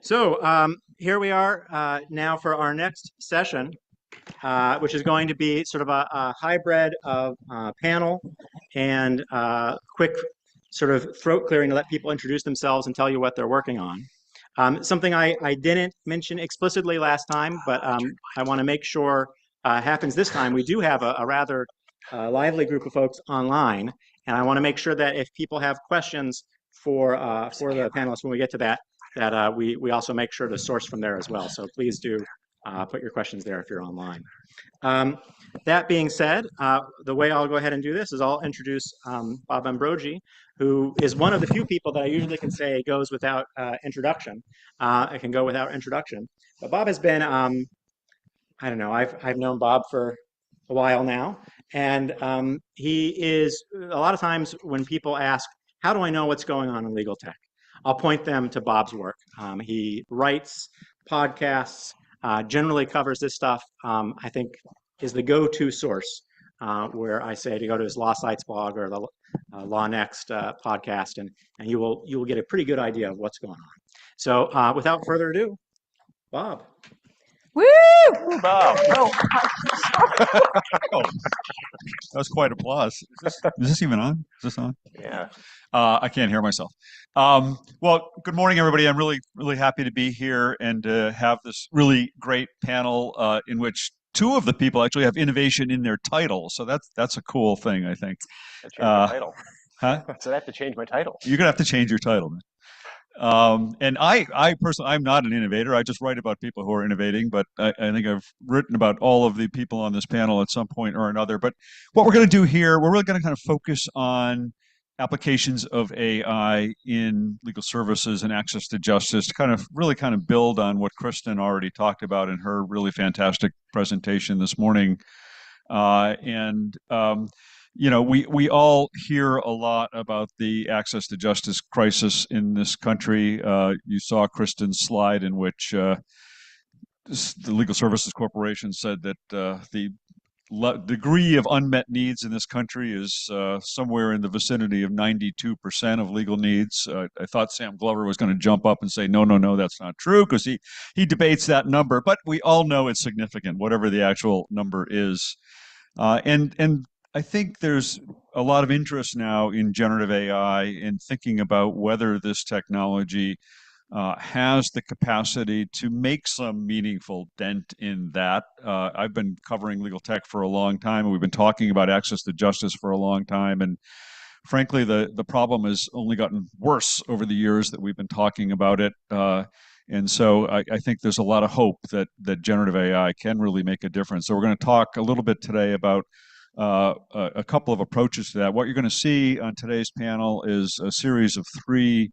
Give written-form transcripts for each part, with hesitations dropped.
Here we are now for our next session, which is going to be sort of a hybrid of panel and quick sort of throat clearing to let people introduce themselves and tell you what they're working on. Something I didn't mention explicitly last time, but I want to make sure happens this time. We do have a rather lively group of folks online, and I want to make sure that if people have questions for the panelists when we get to that, we also make sure to source from there as well. So please do put your questions there if you're online. That being said, the way I'll go ahead and do this is I'll introduce Bob Ambrogi, who is one of the few people that I usually can say goes without introduction. I can go without introduction. But Bob has been, I don't know, I've known Bob for a while now. And he is, a lot of times when people ask, how do I know what's going on in legal tech? I'll point them to Bob's work. He writes podcasts, generally covers this stuff, I think is the go-to source where I say to go to his LawSites blog or the LawNext podcast, and you will get a pretty good idea of what's going on. So without further ado, Bob. Woo! Bob. Oh. That was quite applause. Is this even on? Is this on? Yeah. I can't hear myself. Well, good morning, everybody. I'm really happy to be here and to have this really great panel in which two of the people actually have innovation in their title. So that's a cool thing, I think. I changed my title. Huh? So I have to change my title. You're gonna have to change your title, man. And I personally, I'm not an innovator. I just write about people who are innovating, but I think I've written about all of the people on this panel at some point or another. But what we're going to do here, we're really going to kind of focus on applications of AI in legal services and access to justice to kind of build on what Kristen already talked about in her really fantastic presentation this morning. You know, we all hear a lot about the access to justice crisis in this country. You saw Kristen's slide in which the Legal Services Corporation said that the degree of unmet needs in this country is somewhere in the vicinity of 92% of legal needs. I thought Sam Glover was going to jump up and say, no, that's not true, because he debates that number. But we all know it's significant, whatever the actual number is. And I think there's a lot of interest now in generative AI in thinking about whether this technology has the capacity to make some meaningful dent in that. I've been covering legal tech for a long time, and we've been talking about access to justice for a long time. And frankly, the problem has only gotten worse over the years that we've been talking about it. And so I think there's a lot of hope that generative AI can really make a difference. So we're going to talk a little bit today about a couple of approaches to that. What you're going to see on today's panel is a series of three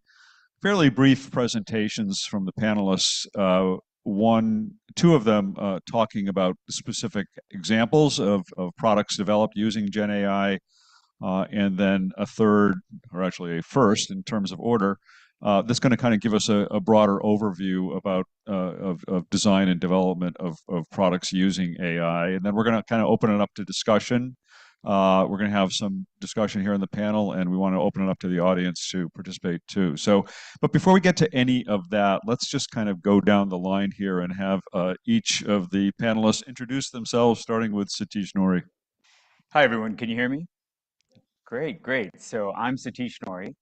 fairly brief presentations from the panelists. Two of them talking about specific examples of products developed using Gen AI, and then a third, or actually a first in terms of order, that's going to kind of give us a broader overview about of design and development of products using AI. And then we're going to kind of open it up to discussion. We're going to have some discussion here in the panel, and we want to open it up to the audience to participate too. So, but before we get to any of that, let's just kind of go down the line here and have each of the panelists introduce themselves, starting with Sateesh Nori. Hi, everyone. Can you hear me? Great. So I'm Sateesh Nori.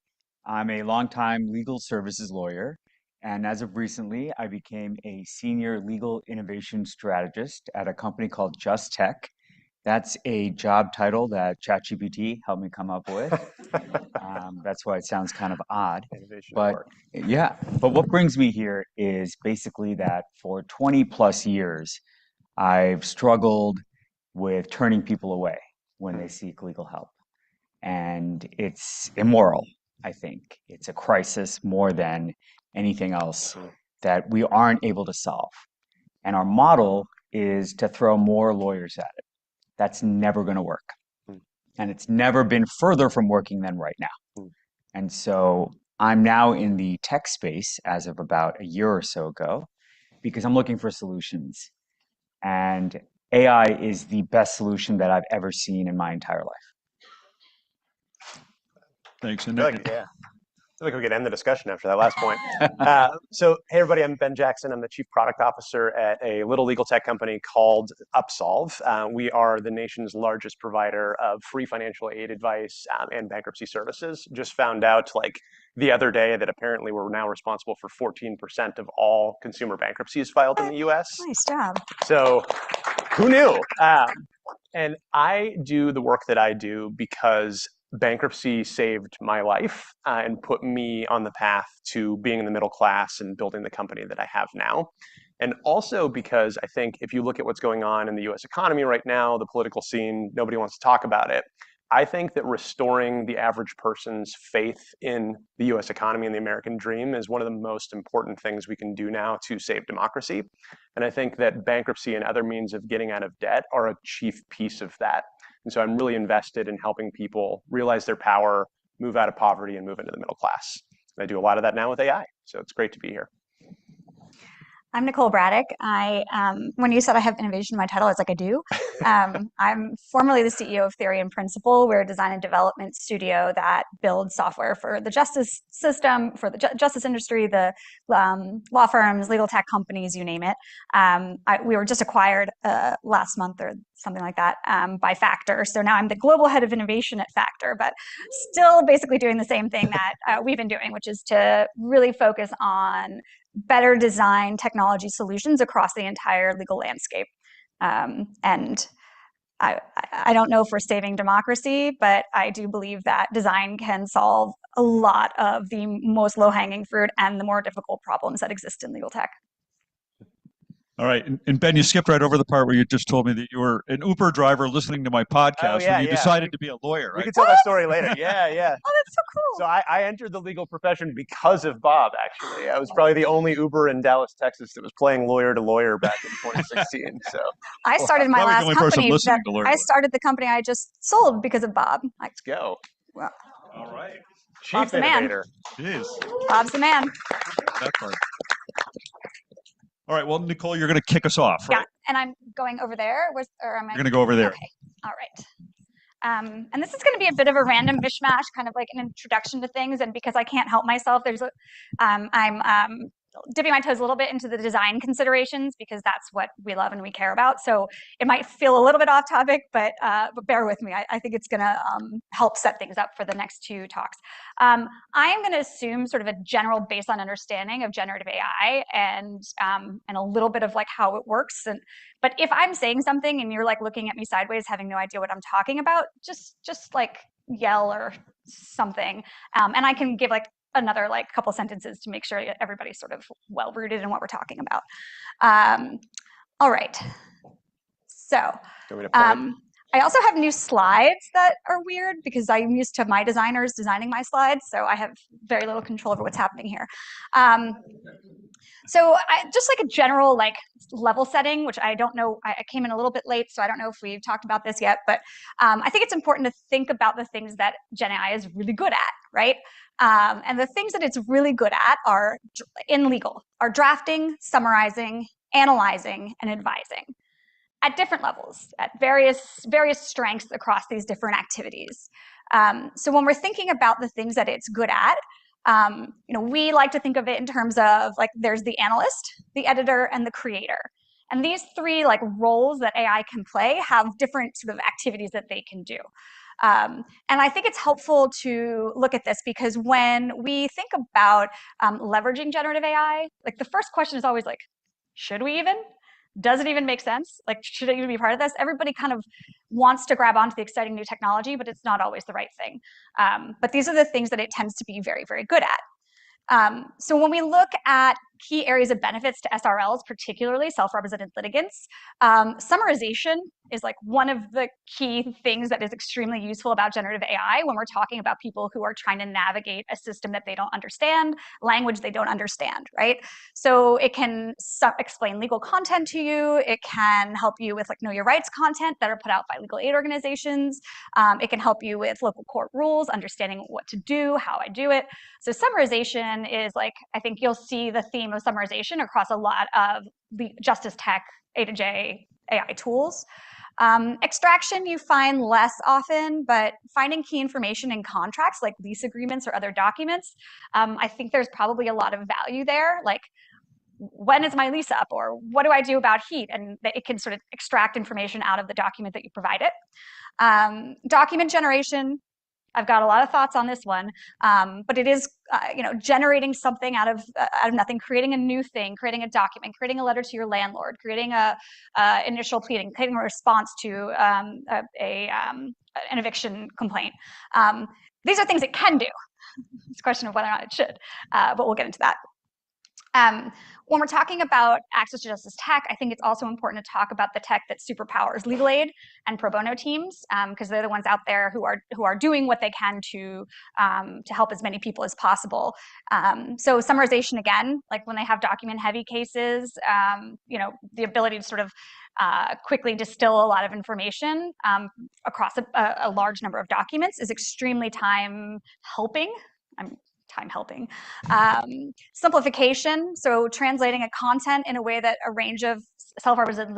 I'm a longtime legal services lawyer, and as of recently, I became a senior legal innovation strategist at a company called Just Tech. That's a job title that ChatGPT helped me come up with. That's why it sounds kind of odd. But what brings me here is basically that for 20 plus years, I've struggled with turning people away when they seek legal help. And it's immoral. I think it's a crisis more than anything else that we aren't able to solve. And our model is to throw more lawyers at it. That's never going to work. And it's never been further from working than right now. And so I'm now in the tech space as of about a year or so ago, because I'm looking for solutions. And AI is the best solution that I've ever seen in my entire life. Thanks. And Good, yeah. I feel like we could end the discussion after that last point. So, hey, everybody, I'm Ben Jackson. I'm the Chief Product Officer at a little legal tech company called Upsolve. We are the nation's largest provider of free financial aid advice and bankruptcy services. Just found out like the other day that apparently we're now responsible for 14% of all consumer bankruptcies filed in the US. Nice job. So, who knew? And I do the work that I do because bankruptcy saved my life and put me on the path to being in the middle class and building the company that I have now. And also because I think if you look at what's going on in the US economy right now, the political scene, nobody wants to talk about it. I think that restoring the average person's faith in the US economy and the American dream is one of the most important things we can do now to save democracy. And I think that bankruptcy and other means of getting out of debt are a chief piece of that. And so I'm really invested in helping people realize their power, move out of poverty, and move into the middle class. And I do a lot of that now with AI. So it's great to be here. I'm Nicole Bradick. When you said I have innovation in my title, I was like, I do. I'm formerly the CEO of Theory and Principle. We're a design and development studio that builds software for the justice system, for the justice industry, the law firms, legal tech companies, you name it. We were just acquired last month or something like that by Factor. So now I'm the global head of innovation at Factor, but still basically doing the same thing that we've been doing, which is to really focus on better design technology solutions across the entire legal landscape. And I don't know if we're saving democracy, but I do believe that design can solve a lot of the most low-hanging fruit and the more difficult problems that exist in legal tech. All right. And Ben, you skipped right over the part where you just told me that you were an Uber driver listening to my podcast when you decided to be a lawyer, right? We can tell that story later. Yeah. Oh, that's so cool. So I entered the legal profession because of Bob, actually. I was probably the only Uber in Dallas, Texas that was playing lawyer to lawyer back in 2016. So I started my last company. I started the company I just sold because of Bob. Let's go. Well, all right. Bob's the man. Jeez. Bob's the man. That part. All right. Well, Nicole, you're going to kick us off, right? Yeah, and I'm going over there. You're going to go over there. Okay. All right. And this is going to be a bit of a random mishmash, kind of like an introduction to things. And because I can't help myself, I'm dipping my toes a little bit into the design considerations because that's what we love and we care about. So it might feel a little bit off topic, but bear with me. I think it's going to help set things up for the next two talks. I am going to assume sort of a general baseline understanding of generative AI and a little bit of like how it works. But if I'm saying something and you're like looking at me sideways, having no idea what I'm talking about, just like yell or something, and I can give like another like couple sentences to make sure everybody's sort of well rooted in what we're talking about. All right. So I also have new slides that are weird because I'm used to my designers designing my slides, so I have very little control over what's happening here. So just like a general like level setting, which I don't know, I came in a little bit late, so I don't know if we've talked about this yet, but I think it's important to think about the things that Gen AI is really good at, right? And the things that it's really good at are in legal, are drafting, summarizing, analyzing, and advising at different levels, at various strengths across these different activities. So when we're thinking about the things that it's good at, we like to think of it in terms of like there's the analyst, the editor, and the creator. And these three like roles that AI can play have different sort of activities that they can do. And I think it's helpful to look at this because when we think about leveraging generative AI, like the first question is always like, should we even? Does it even make sense? Like, should it even be part of this? Everybody kind of wants to grab onto the exciting new technology, but it's not always the right thing. But these are the things that it tends to be very, very good at. So when we look at key areas of benefits to SRLs, particularly self-represented litigants, summarization is like one of the key things that is extremely useful about generative AI when we're talking about people who are trying to navigate a system that they don't understand, language they don't understand, right? So it can explain legal content to you. It can help you with like know your rights content that are put out by legal aid organizations. It can help you with local court rules, understanding what to do, how I do it. So summarization is like, I think you'll see the theme of summarization across a lot of the justice tech A to J AI tools. Extraction you find less often, but finding key information in contracts like lease agreements or other documents, I think there's probably a lot of value there. Like, when is my lease up, or what do I do about heat? And it can sort of extract information out of the document that you provide it. Document generation, I've got a lot of thoughts on this one, but it is, generating something out of nothing, creating a new thing, creating a document, creating a letter to your landlord, creating a initial pleading, creating a response to an eviction complaint. These are things it can do. It's a question of whether or not it should, but we'll get into that. When we're talking about access to justice tech, I think it's also important to talk about the tech that superpowers legal aid and pro bono teams, because they're the ones out there who are doing what they can to help as many people as possible. So summarization, again, like when they have document-heavy cases, the ability to sort of quickly distill a lot of information across a large number of documents is extremely time helping. Simplification, so translating a content in a way that a range of self-represented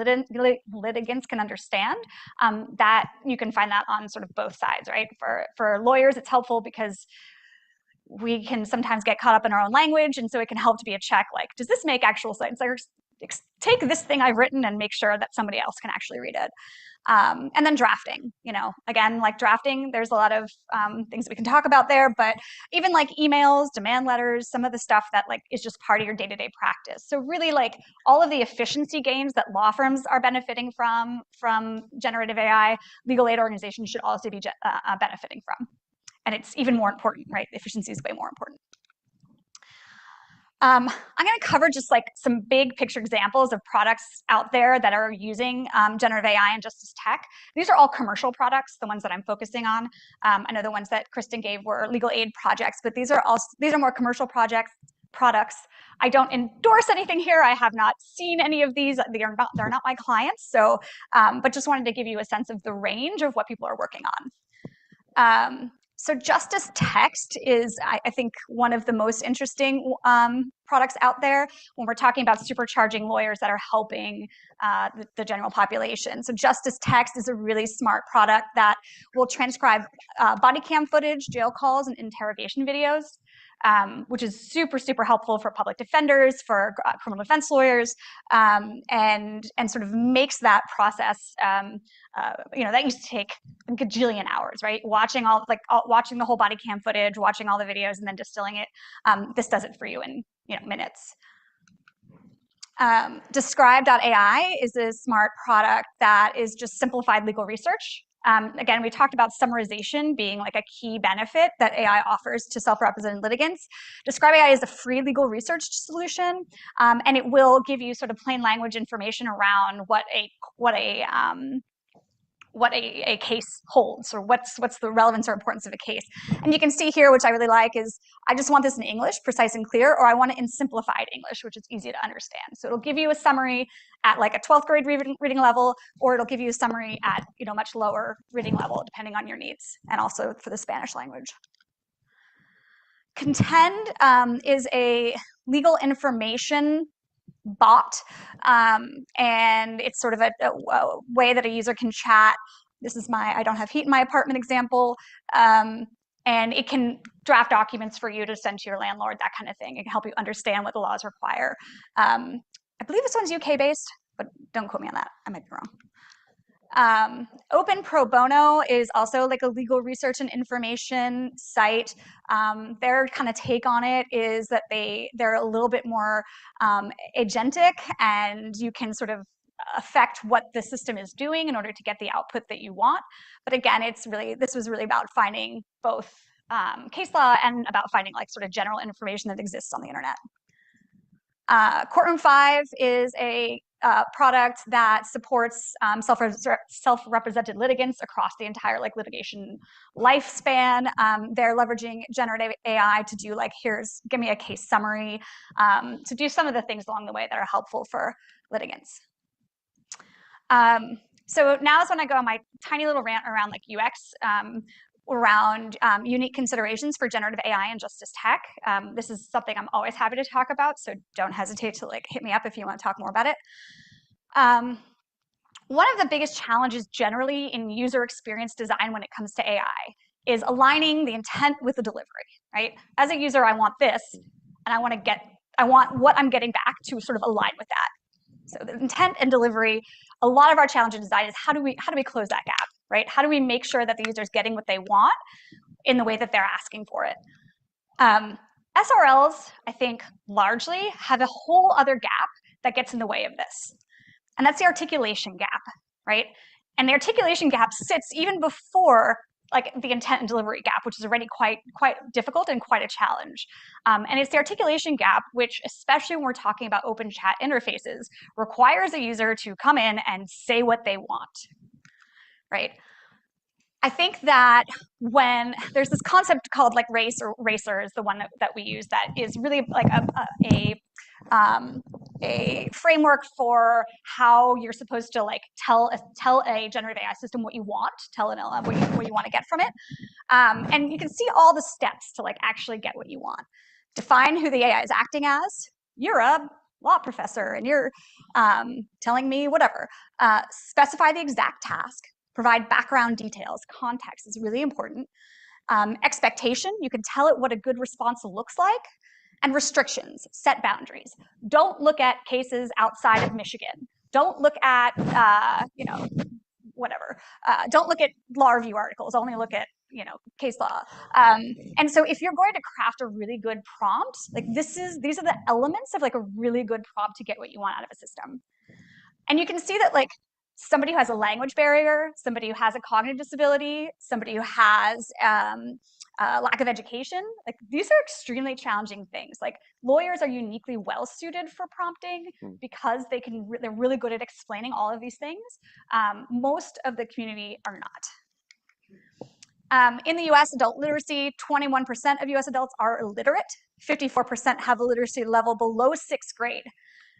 litigants can understand. That you can find that on sort of both sides, right? For lawyers, it's helpful because we can sometimes get caught up in our own language, and so it can help to be a check, like, does this make actual sense? Like, take this thing I've written and make sure that somebody else can actually read it. And then drafting, again, like drafting, there's a lot of things that we can talk about there, but even like emails, demand letters, some of the stuff that like is just part of your day-to-day practice. So really like all of the efficiency gains that law firms are benefiting from generative AI, legal aid organizations should also be benefiting from. And it's even more important, right? Efficiency is way more important. I'm going to cover just like some big picture examples of products out there that are using generative AI and justice tech. These are all commercial products, the ones that I'm focusing on. I know the ones that Kristen gave were legal aid projects, but these are more commercial products. I don't endorse anything here. I have not seen any of these. They're not my clients. So, but just wanted to give you a sense of the range of what people are working on. So Justice Text is, I think, one of the most interesting products out there when we're talking about supercharging lawyers that are helping the general population. So Justice Text is a really smart product that will transcribe body cam footage, jail calls, and interrogation videos, which is super, super helpful for public defenders, for criminal defense lawyers, and sort of makes that process, that used to take a gajillion hours, right? Watching the whole body cam footage, watching all the videos, and then distilling it. This does it for you in minutes. Describe.ai is a smart product that is just simplified legal research. Again, we talked about summarization being like a key benefit that AI offers to self-represented litigants. Describe AI is a free legal research solution, and it will give you sort of plain language information around what a case holds, or what's the relevance or importance of a case. And you can see here, which I really like, is I just want this in English, precise and clear, or I want it in simplified English, which is easy to understand. So it'll give you a summary at like a 12th grade reading level, or it'll give you a summary at much lower reading level, depending on your needs, and also for the Spanish language. Contend is a legal information bot, and it's sort of a way that a user can chat. This is my I don't have heat in my apartment example, and it can draft documents for you to send to your landlord, that kind of thing. It can help you understand what the laws require. I believe this one's UK based, but don't quote me on that. I might be wrong. Open Pro Bono is also like a legal research and information site. Their kind of take on it is that they're a little bit more agentic, and you can sort of affect what the system is doing in order to get the output that you want. But again, this was really about finding both case law and about finding like sort of general information that exists on the internet. Courtroom 5 is a product that supports self-represented litigants across the entire like litigation lifespan. They're leveraging generative AI to do like, give me a case summary, to do some of the things along the way that are helpful for litigants. So now is when I go on my tiny little rant around like UX, around unique considerations for generative AI and justice tech. This is something I'm always happy to talk about, so don't hesitate to like hit me up if you want to talk more about it. One of the biggest challenges generally in user experience design when it comes to AI is aligning the intent with the delivery, right? As a user, I want this, and I want what I'm getting back to sort of align with that. So the intent and delivery, a lot of our challenge in design is how do we close that gap, right? How do we make sure that the user is getting what they want in the way that they're asking for it? SRLs, I think, largely have a whole other gap that gets in the way of this. And that's the articulation gap, right? And the articulation gap sits even before like the intent and delivery gap, which is already quite difficult and quite a challenge. And it's the articulation gap, which, especially when we're talking about open chat interfaces, requires a user to come in and say what they want, right? I think that when there's this concept called like race or racer is the one that we use that is really like a framework for how you're supposed to like tell a generative AI system what you want, tell an LLM what you want to get from it. And you can see all the steps to like actually get what you want. Define who the AI is acting as. You're a law professor and you're telling me whatever. Specify the exact task. Provide background details. Context is really important. Expectation, you can tell it what a good response looks like. And restrictions, set boundaries. Don't look at cases outside of Michigan. Don't look at, whatever. Don't look at law review articles. Only look at, case law. And so if you're going to craft a really good prompt, like these are the elements of like a really good prompt to get what you want out of a system. And you can see that like somebody who has a language barrier, somebody who has a cognitive disability, somebody who has lack of education, like these are extremely challenging things. Like lawyers are uniquely well suited for prompting because they're really good at explaining all of these things. Most of the community are not. In the US, adult literacy, 21% of US adults are illiterate, 54% have a literacy level below 6th grade,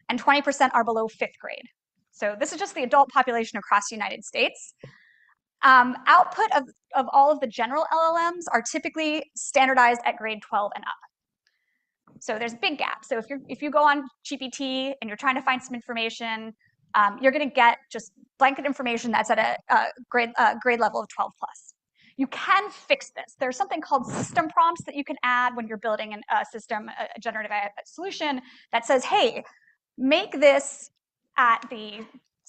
and 20% are below 5th grade. So this is just the adult population across the United States. Output of all of the general LLMs are typically standardized at grade 12 and up. So there's a big gap. So if you go on GPT and you're trying to find some information, you're going to get just blanket information that's at a grade level of 12 plus. You can fix this. There's something called system prompts that you can add when you're building a system, a generative AI solution that says, hey, make this at the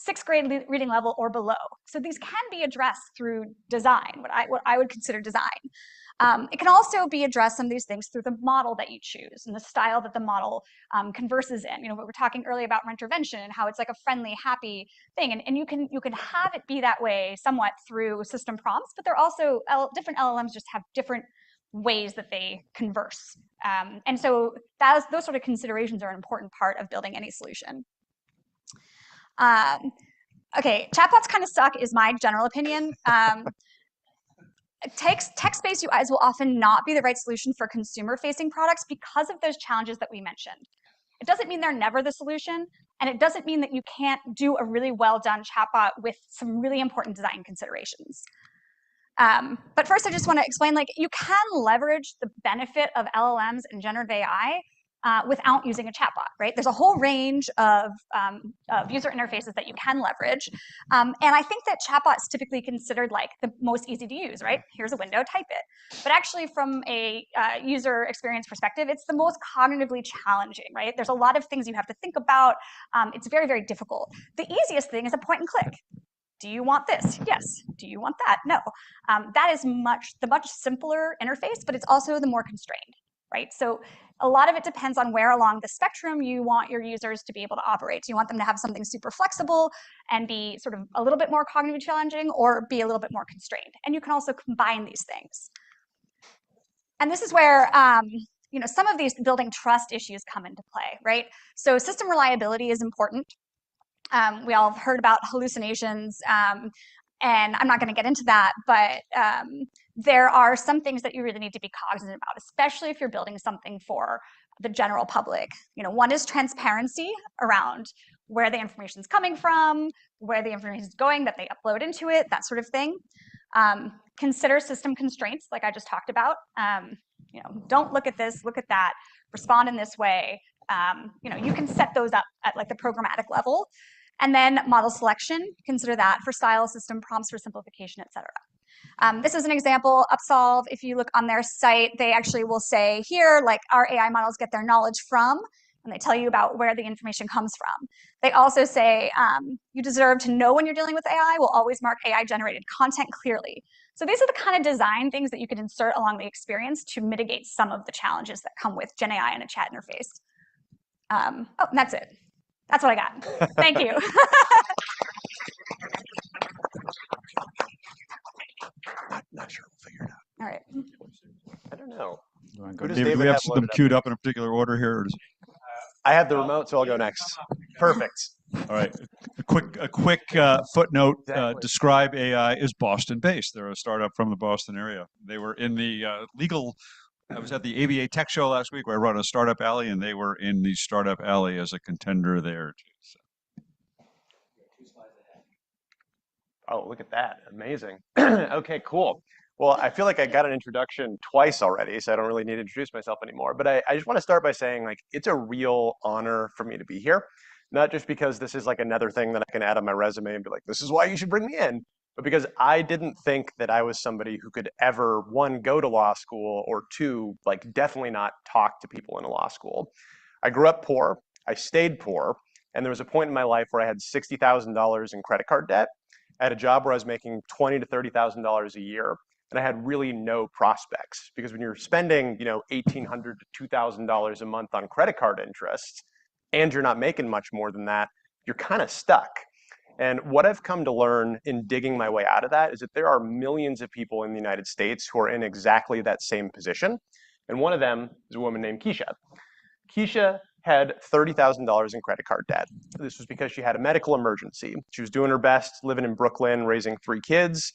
6th grade reading level or below. So these can be addressed through design, what I would consider design. It can also be addressed, some of these things, through the model that you choose and the style that the model converses in. We were talking earlier about reintervention and how it's like a friendly, happy thing. And you can have it be that way somewhat through system prompts, but they're also, different LLMs just have different ways that they converse. And so those sort of considerations are an important part of building any solution. Okay, chatbots kind of suck is my general opinion. Text-based UIs will often not be the right solution for consumer-facing products because of those challenges that we mentioned. It doesn't mean they're never the solution, and it doesn't mean that you can't do a really well-done chatbot with some really important design considerations. But first, I just want to explain, like, you can leverage the benefit of LLMs and generative AI without using a chatbot, right? There's a whole range of user interfaces that you can leverage. And I think that chatbot's typically considered like the most easy to use, right? Here's a window, type it. But actually from a user experience perspective, it's the most cognitively challenging, right? There's a lot of things you have to think about. It's very, very difficult. The easiest thing is a point and click. Do you want this? Yes. Do you want that? No. That is the much simpler interface, but it's also the more constrained, right? So a lot of it depends on where along the spectrum you want your users to be able to operate. Do you want them to have something super flexible and be sort of a little bit more cognitively challenging, or be a little bit more constrained? And you can also combine these things. And this is where some of these building trust issues come into play, right? So system reliability is important. We all have heard about hallucinations, and I'm not going to get into that, but there are some things that you really need to be cognizant about, especially if you're building something for the general public. One is transparency around where the information is coming from, where the information is going that they upload into it, that sort of thing. Consider system constraints, like I just talked about. Don't look at this, look at that, respond in this way. You can set those up at like the programmatic level. And then model selection, consider that for style, system, prompts for simplification, etc. This is an example, Upsolve. If you look on their site, they actually will say here, like, our AI models get their knowledge from, and they tell you about where the information comes from. They also say, you deserve to know when you're dealing with AI. We'll always mark AI-generated content clearly. So these are the kind of design things that you can insert along the experience to mitigate some of the challenges that come with Gen AI in a chat interface. Oh, and that's it. That's what I got. Thank you. Not sure we'll figure it out. All right. I don't know. Do we have them queued up in a particular order here? Or I have the remote, so I'll go next. Perfect. all right. A quick footnote. Exactly. Describe AI is Boston-based. They're a startup from the Boston area. They were in the legal. I was at the ABA Tech Show last week where I run a startup alley, and they were in the startup alley as a contender there too. So. Oh, look at that. Amazing. Okay, cool. Well, I feel like I got an introduction twice already, so I don't really need to introduce myself anymore. But I just want to start by saying, like, it's a real honor for me to be here. Not just because this is like another thing that I can add on my resume and be like, this is why you should bring me in, but because I didn't think that I was somebody who could ever, one, go to law school, or two, like, definitely not talk to people in a law school. I grew up poor, I stayed poor, and there was a point in my life where I had $60,000 in credit card debt. I had a job where I was making $20,000 to $30,000 a year, and I had really no prospects, because when you're spending, $1,800 to $2,000 a month on credit card interest, and you're not making much more than that, you're kind of stuck. And what I've come to learn in digging my way out of that is that there are millions of people in the United States who are in exactly that same position. And one of them is a woman named Keisha. Keisha had $30,000 in credit card debt. This was because she had a medical emergency. She was doing her best, living in Brooklyn, raising 3 kids,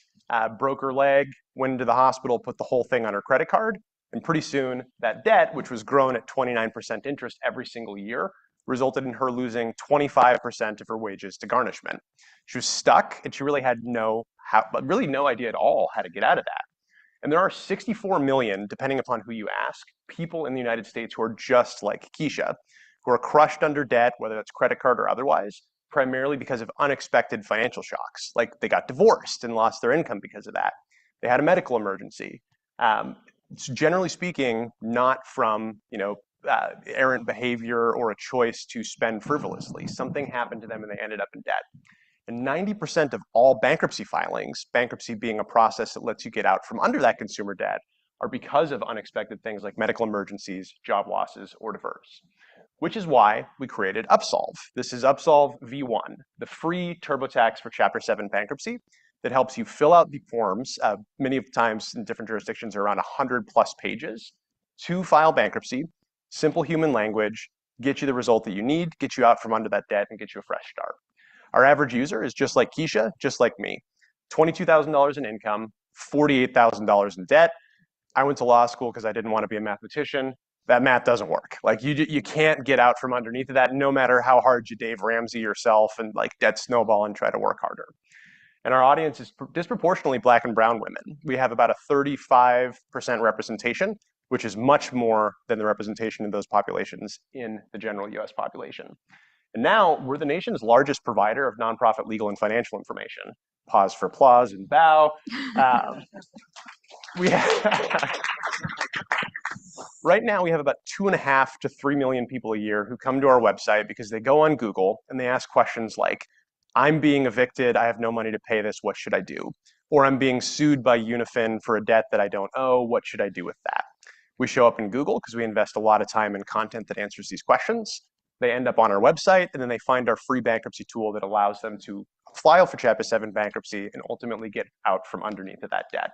broke her leg, went into the hospital, put the whole thing on her credit card. And pretty soon that debt, which was grown at 29% interest every single year, resulted in her losing 25% of her wages to garnishment. She was stuck, and she really had no idea at all how to get out of that. And there are 64 million, depending upon who you ask, people in the United States who are just like Keisha, who are crushed under debt, whether that's credit card or otherwise, primarily because of unexpected financial shocks. Like, they got divorced and lost their income because of that. They had a medical emergency. It's generally speaking, not from, errant behavior or a choice to spend frivolously. Something happened to them and they ended up in debt. And 90% of all bankruptcy filings, bankruptcy being a process that lets you get out from under that consumer debt, are because of unexpected things like medical emergencies, job losses, or divorce. Which is why we created Upsolve. This is Upsolve V1, the free TurboTax for Chapter 7 bankruptcy that helps you fill out the forms, many of the times in different jurisdictions are around 100 plus pages, to file bankruptcy, simple human language, get you the result that you need, get you out from under that debt, and get you a fresh start. Our average user is just like Keisha, just like me. $22,000 in income, $48,000 in debt. I went to law school because I didn't want to be a mathematician. That math doesn't work. Like, you can't get out from underneath of that, no matter how hard you Dave Ramsey yourself and like debt snowball and try to work harder. And our audience is disproportionately Black and brown women. We have about a 35% representation, which is much more than the representation of those populations in the general US population. And now we're the nation's largest provider of nonprofit legal and financial information. Pause for applause and bow. Right now, we have about 2.5 to 3 million people a year who come to our website because they go on Google and they ask questions like, I'm being evicted, I have no money to pay this, what should I do? Or I'm being sued by Unifin for a debt that I don't owe, what should I do with that? We show up in Google because we invest a lot of time in content that answers these questions. They end up on our website, and then they find our free bankruptcy tool that allows them to file for Chapter 7 bankruptcy and ultimately get out from underneath of that debt.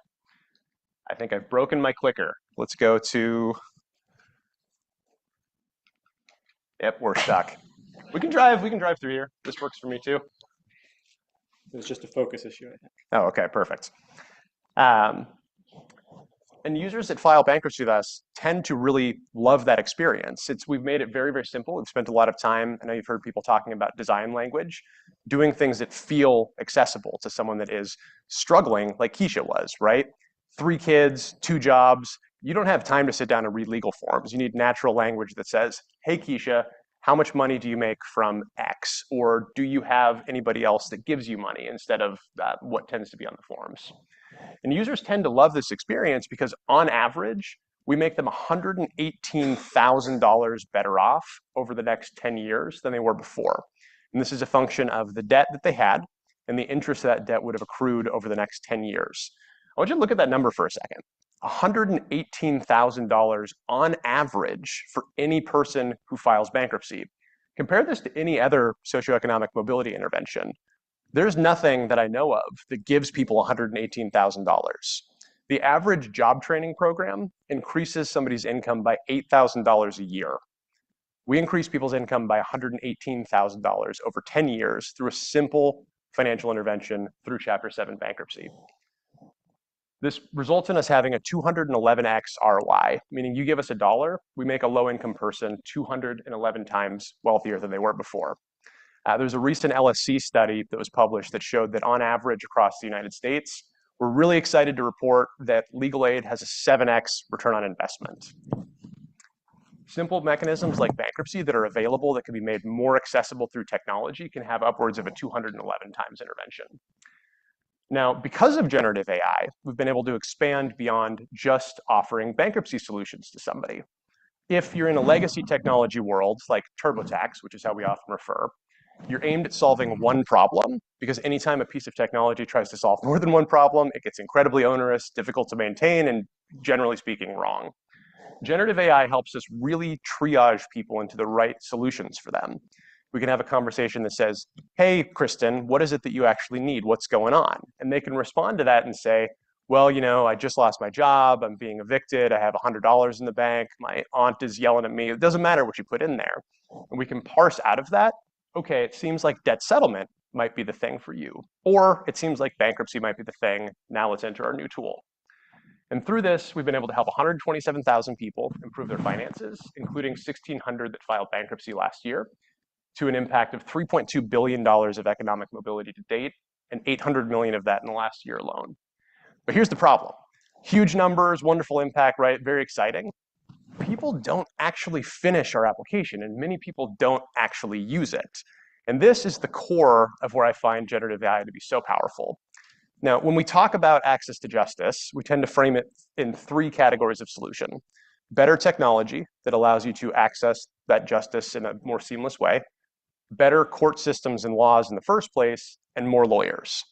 I think I've broken my clicker. Let's go to... Yep, we're stuck. We can drive through here. This works for me too. It was just a focus issue, I think. Oh, okay, perfect. And users that file bankruptcy with us tend to really love that experience. We've made it very, very simple. We've spent a lot of time, I know you've heard people talking about design language, doing things that feel accessible to someone that is struggling like Keisha was, right? 3 kids, 2 jobs. You don't have time to sit down and read legal forms. You need natural language that says, hey, Keisha, how much money do you make from X? Or do you have anybody else that gives you money instead of what tends to be on the forums? And users tend to love this experience because on average, we make them $118,000 better off over the next 10 years than they were before. And this is a function of the debt that they had and the interest that debt would have accrued over the next 10 years. I want you to look at that number for a second. $118,000 on average for any person who files bankruptcy. Compare this to any other socioeconomic mobility intervention. There's nothing that I know of that gives people $118,000. The average job training program increases somebody's income by $8,000 a year. We increase people's income by $118,000 over 10 years through a simple financial intervention through Chapter 7 bankruptcy. This results in us having a 211x ROI, meaning you give us $1, we make a low-income person 211 times wealthier than they were before. There's a recent LSC study that was published that showed that on average across the United States, we're really excited to report that legal aid has a 7x return on investment. Simple mechanisms like bankruptcy that are available that can be made more accessible through technology can have upwards of a 211 times intervention. Now, because of generative AI, we've been able to expand beyond just offering bankruptcy solutions to somebody. If you're in a legacy technology world like TurboTax, which is how we often refer, you're aimed at solving one problem, because anytime a piece of technology tries to solve more than one problem, it gets incredibly onerous, difficult to maintain, and generally speaking, wrong. Generative AI helps us really triage people into the right solutions for them. We can have a conversation that says, hey, Kristen, what is it that you actually need? What's going on? And they can respond to that and say, well, you know, I just lost my job. I'm being evicted. I have $100 in the bank. My aunt is yelling at me. It doesn't matter what you put in there. And we can parse out of that, okay, it seems like debt settlement might be the thing for you. Or it seems like bankruptcy might be the thing. Now let's enter our new tool. And through this, we've been able to help 127,000 people improve their finances, including 1,600 that filed bankruptcy last year, to an impact of $3.2 billion of economic mobility to date, and 800 million of that in the last year alone. But here's the problem. Huge numbers, wonderful impact, right? Very exciting. People don't actually finish our application, and many people don't actually use it. And this is the core of where I find generative AI to be so powerful. Now, when we talk about access to justice, we tend to frame it in three categories of solution. Better technology that allows you to access that justice in a more seamless way, better court systems and laws in the first place, and more lawyers.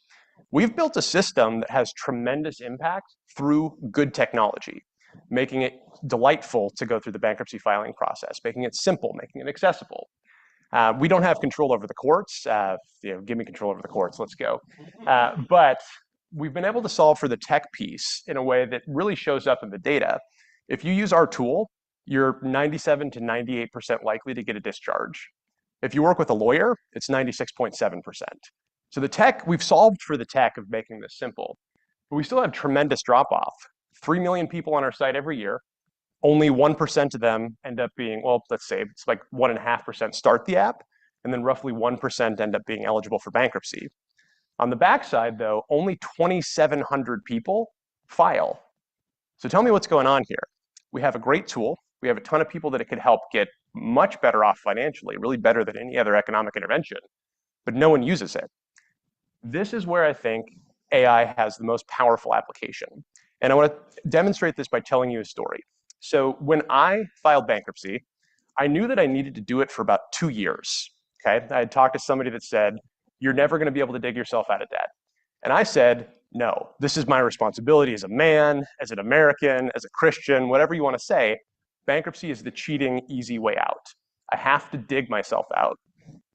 We've built a system that has tremendous impact through good technology, making it delightful to go through the bankruptcy filing process, making it simple, making it accessible. We don't have control over the courts. Give me control over the courts, let's go. But we've been able to solve for the tech piece in a way that really shows up in the data. If you use our tool, you're 97 to 98% likely to get a discharge. If you work with a lawyer, it's 96.7%. So the tech, we've solved for the tech of making this simple, but we still have tremendous drop-off. 3 million people on our site every year. Only 1% of them end up being, well, let's say it's like 1.5% start the app, and then roughly 1% end up being eligible for bankruptcy. On the backside, though, only 2,700 people file. So tell me what's going on here. We have a great tool. We have a ton of people that it could help get much better off financially, really better than any other economic intervention, but no one uses it. This is where I think AI has the most powerful application. And I want to demonstrate this by telling you a story. So when I filed bankruptcy, I knew that I needed to do it for about 2 years. Okay, I had talked to somebody that said, you're never going to be able to dig yourself out of debt. And I said, no, this is my responsibility as a man, as an American, as a Christian, whatever you want to say. Bankruptcy is the cheating, easy way out. I have to dig myself out.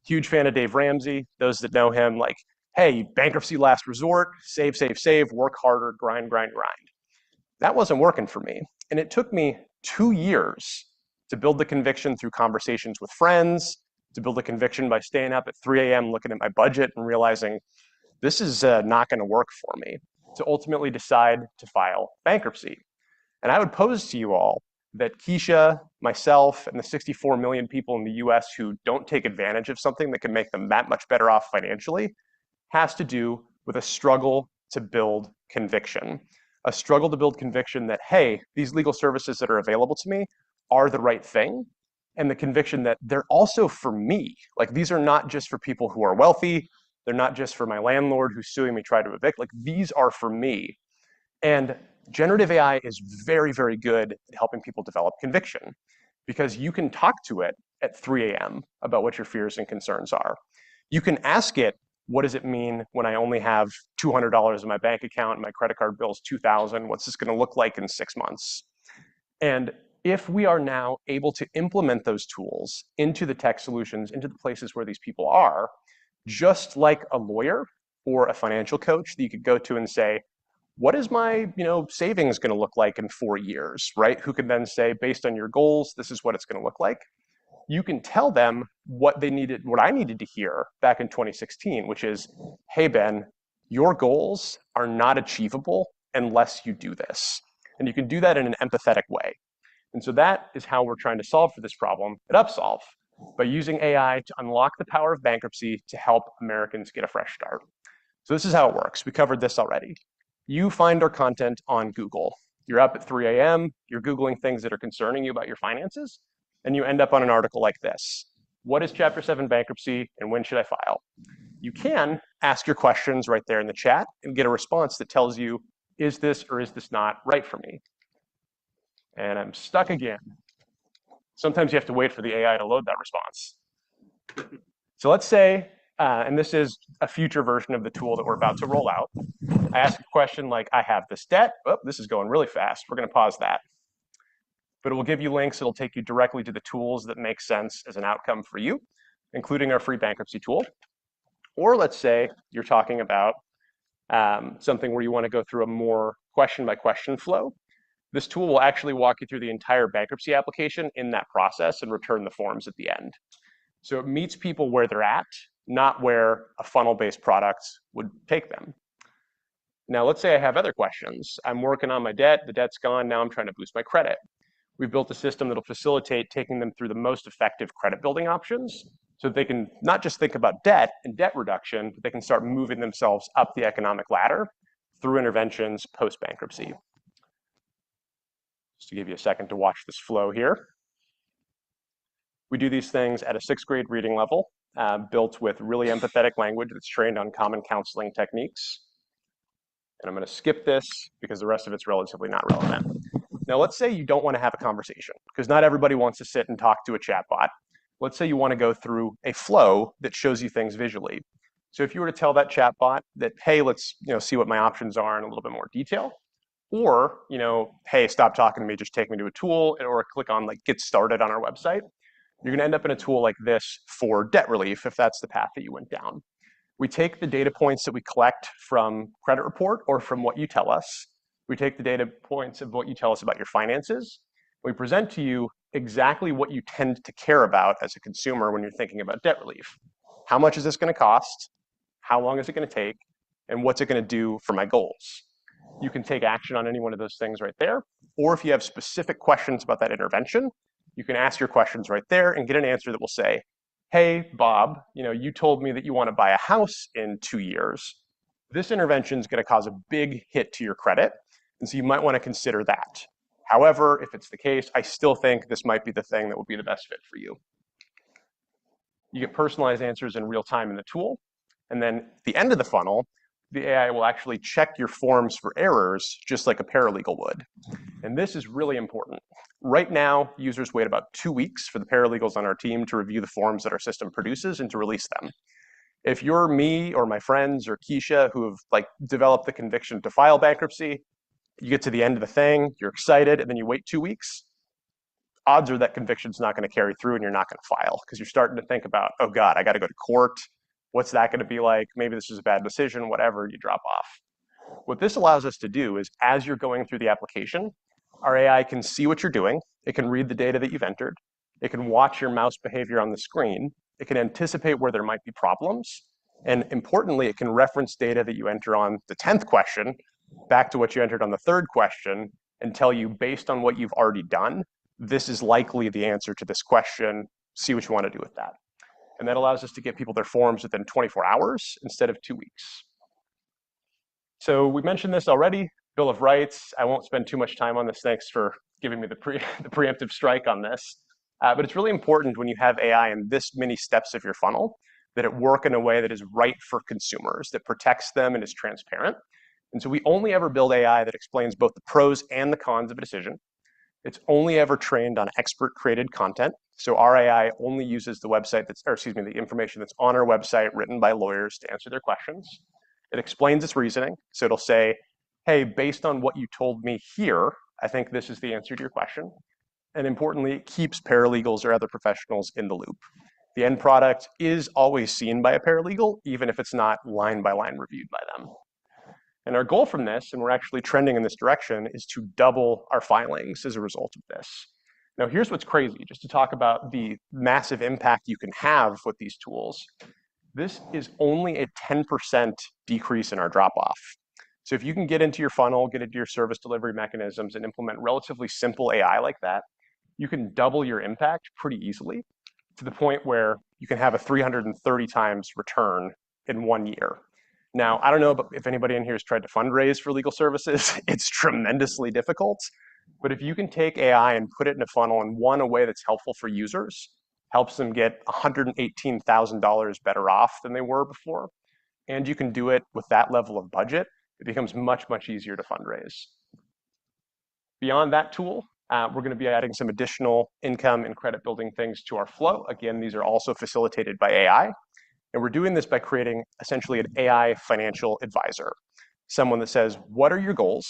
Huge fan of Dave Ramsey. Those that know him, like, hey, bankruptcy last resort, save, save, save, work harder, grind, grind, grind. That wasn't working for me. And it took me 2 years to build the conviction through conversations with friends, to build a conviction by staying up at 3 a.m. looking at my budget and realizing this is not going to work for me, to ultimately decide to file bankruptcy. And I would pose to you all that Keisha, myself, and the 64 million people in the US who don't take advantage of something that can make them that much better off financially has to do with a struggle to build conviction. A struggle to build conviction that, hey, these legal services that are available to me are the right thing, and the conviction that they're also for me. Like, these are not just for people who are wealthy. They're not just for my landlord who's suing me, trying to evict. Like, these are for me. And generative AI is very, very good at helping people develop conviction, because you can talk to it at 3 a.m. about what your fears and concerns are. You can ask it, what does it mean when I only have $200 in my bank account and my credit card bill's $2,000? What's this going to look like in 6 months? And if we are now able to implement those tools into the tech solutions, into the places where these people are, just like a lawyer or a financial coach that you could go to and say, what is my savings going to look like in 4 years, right? Who can then say, based on your goals, this is what it's going to look like. You can tell them what they needed, what I needed to hear back in 2016, which is, hey, Ben, your goals are not achievable unless you do this. And you can do that in an empathetic way. And so that is how we're trying to solve for this problem at Upsolve, by using AI to unlock the power of bankruptcy to help Americans get a fresh start. So this is how it works. We covered this already. You find our content on Google. You're up at 3 a.m., you're Googling things that are concerning you about your finances, and you end up on an article like this. What is Chapter 7 bankruptcy, and when should I file? You can ask your questions right there in the chat and get a response that tells you, is this or is this not right for me? And I'm stuck again. Sometimes you have to wait for the AI to load that response. So let's say, and this is a future version of the tool that we're about to roll out. I ask a question like, I have this debt. Oh, this is going really fast. We're going to pause that. But it will give you links. It'll take you directly to the tools that make sense as an outcome for you, including our free bankruptcy tool. Or let's say you're talking about something where you want to go through a more question-by-question flow. This tool will actually walk you through the entire bankruptcy application in that process and return the forms at the end. So it meets people where they're at, not where a funnel-based product would take them. Now, let's say I have other questions. I'm working on my debt. The debt's gone. Now I'm trying to boost my credit. We've built a system that'll facilitate taking them through the most effective credit building options, so that they can not just think about debt and debt reduction, but they can start moving themselves up the economic ladder through interventions post-bankruptcy. Just to give you a second to watch this flow here. We do these things at a 6th grade reading level, built with really empathetic language that's trained on common counseling techniques. And I'm going to skip this because the rest of it's relatively not relevant. Now, let's say you don't want to have a conversation, because not everybody wants to sit and talk to a chatbot. Let's say you want to go through a flow that shows you things visually. So if you were to tell that chatbot that, hey, let's see what my options are in a little bit more detail, or hey, stop talking to me, just take me to a tool, or click on like get started on our website, you're going to end up in a tool like this for debt relief if that's the path that you went down. We take the data points that we collect from credit report or from what you tell us. We take the data points of what you tell us about your finances. We present to you exactly what you tend to care about as a consumer when you're thinking about debt relief. How much is this going to cost? How long is it going to take? And what's it going to do for my goals? You can take action on any one of those things right there. Or if you have specific questions about that intervention, you can ask your questions right there and get an answer that will say, hey, Bob, you told me that you want to buy a house in 2 years. This intervention is going to cause a big hit to your credit, and so you might want to consider that. However, if it's the case, I still think this might be the thing that will be the best fit for you. You get personalized answers in real time in the tool, and then at the end of the funnel, the AI will actually check your forms for errors just like a paralegal would. And this is really important. Right now, users wait about 2 weeks for the paralegals on our team to review the forms that our system produces and to release them. If you're me or my friends or Keisha who have developed the conviction to file bankruptcy, you get to the end of the thing, you're excited, and then you wait 2 weeks, odds are that conviction's not going to carry through and you're not going to file because you're starting to think about, oh God, I got to go to court. What's that going to be like? Maybe this is a bad decision, whatever, you drop off. What this allows us to do is as you're going through the application, our AI can see what you're doing. It can read the data that you've entered. It can watch your mouse behavior on the screen. It can anticipate where there might be problems. And importantly, it can reference data that you enter on the 10th question back to what you entered on the 3rd question and tell you, based on what you've already done, this is likely the answer to this question. See what you want to do with that. And that allows us to get people their forms within 24 hours instead of 2 weeks. So we mentioned this already, Bill of Rights. I won't spend too much time on this. Thanks for giving me the preemptive strike on this. But it's really important when you have AI in this many steps of your funnel that it work in a way that is right for consumers, that protects them and is transparent. And so we only ever build AI that explains both the pros and the cons of a decision. It's only ever trained on expert-created content. So our AI only uses the website the information that's on our website written by lawyers to answer their questions. It explains its reasoning. So it'll say, hey, based on what you told me here, I think this is the answer to your question. And importantly, it keeps paralegals or other professionals in the loop. The end product is always seen by a paralegal, even if it's not line by line reviewed by them. And our goal from this, and we're actually trending in this direction, is to double our filings as a result of this. Now, here's what's crazy, just to talk about the massive impact you can have with these tools. This is only a 10% decrease in our drop-off. So if you can get into your funnel, get into your service delivery mechanisms, and implement relatively simple AI like that, you can double your impact pretty easily to the point where you can have a 330 times return in 1 year. Now, I don't know if anybody in here has tried to fundraise for legal services. It's tremendously difficult. But if you can take AI and put it in a funnel in a way that's helpful for users, helps them get $118,000 better off than they were before, and you can do it with that level of budget, it becomes much, much easier to fundraise. Beyond that tool, we're going to be adding some additional income and credit building things to our flow. Again, these are also facilitated by AI. And we're doing this by creating essentially an AI financial advisor. Someone that says, what are your goals?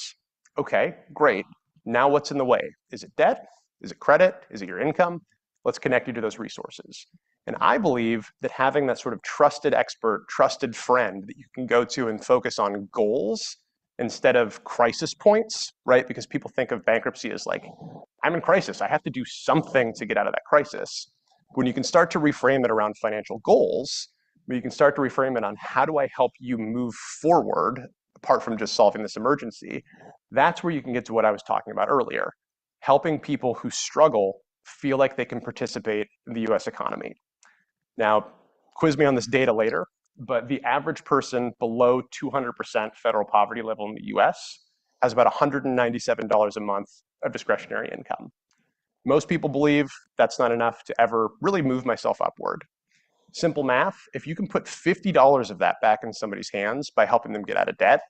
Okay, great. Now what's in the way? Is it debt? Is it credit? Is it your income? Let's connect you to those resources. And I believe that having that sort of trusted expert, trusted friend that you can go to and focus on goals instead of crisis points, right? Because people think of bankruptcy as like, I'm in crisis. I have to do something to get out of that crisis. When you can start to reframe it around financial goals, but you can start to reframe it on how do I help you move forward apart from just solving this emergency, that's where you can get to what I was talking about earlier, helping people who struggle feel like they can participate in the US economy. Now, quiz me on this data later, but the average person below 200% federal poverty level in the US has about $197 a month of discretionary income. Most people believe that's not enough to ever really move myself upward. Simple math, if you can put $50 of that back in somebody's hands by helping them get out of debt,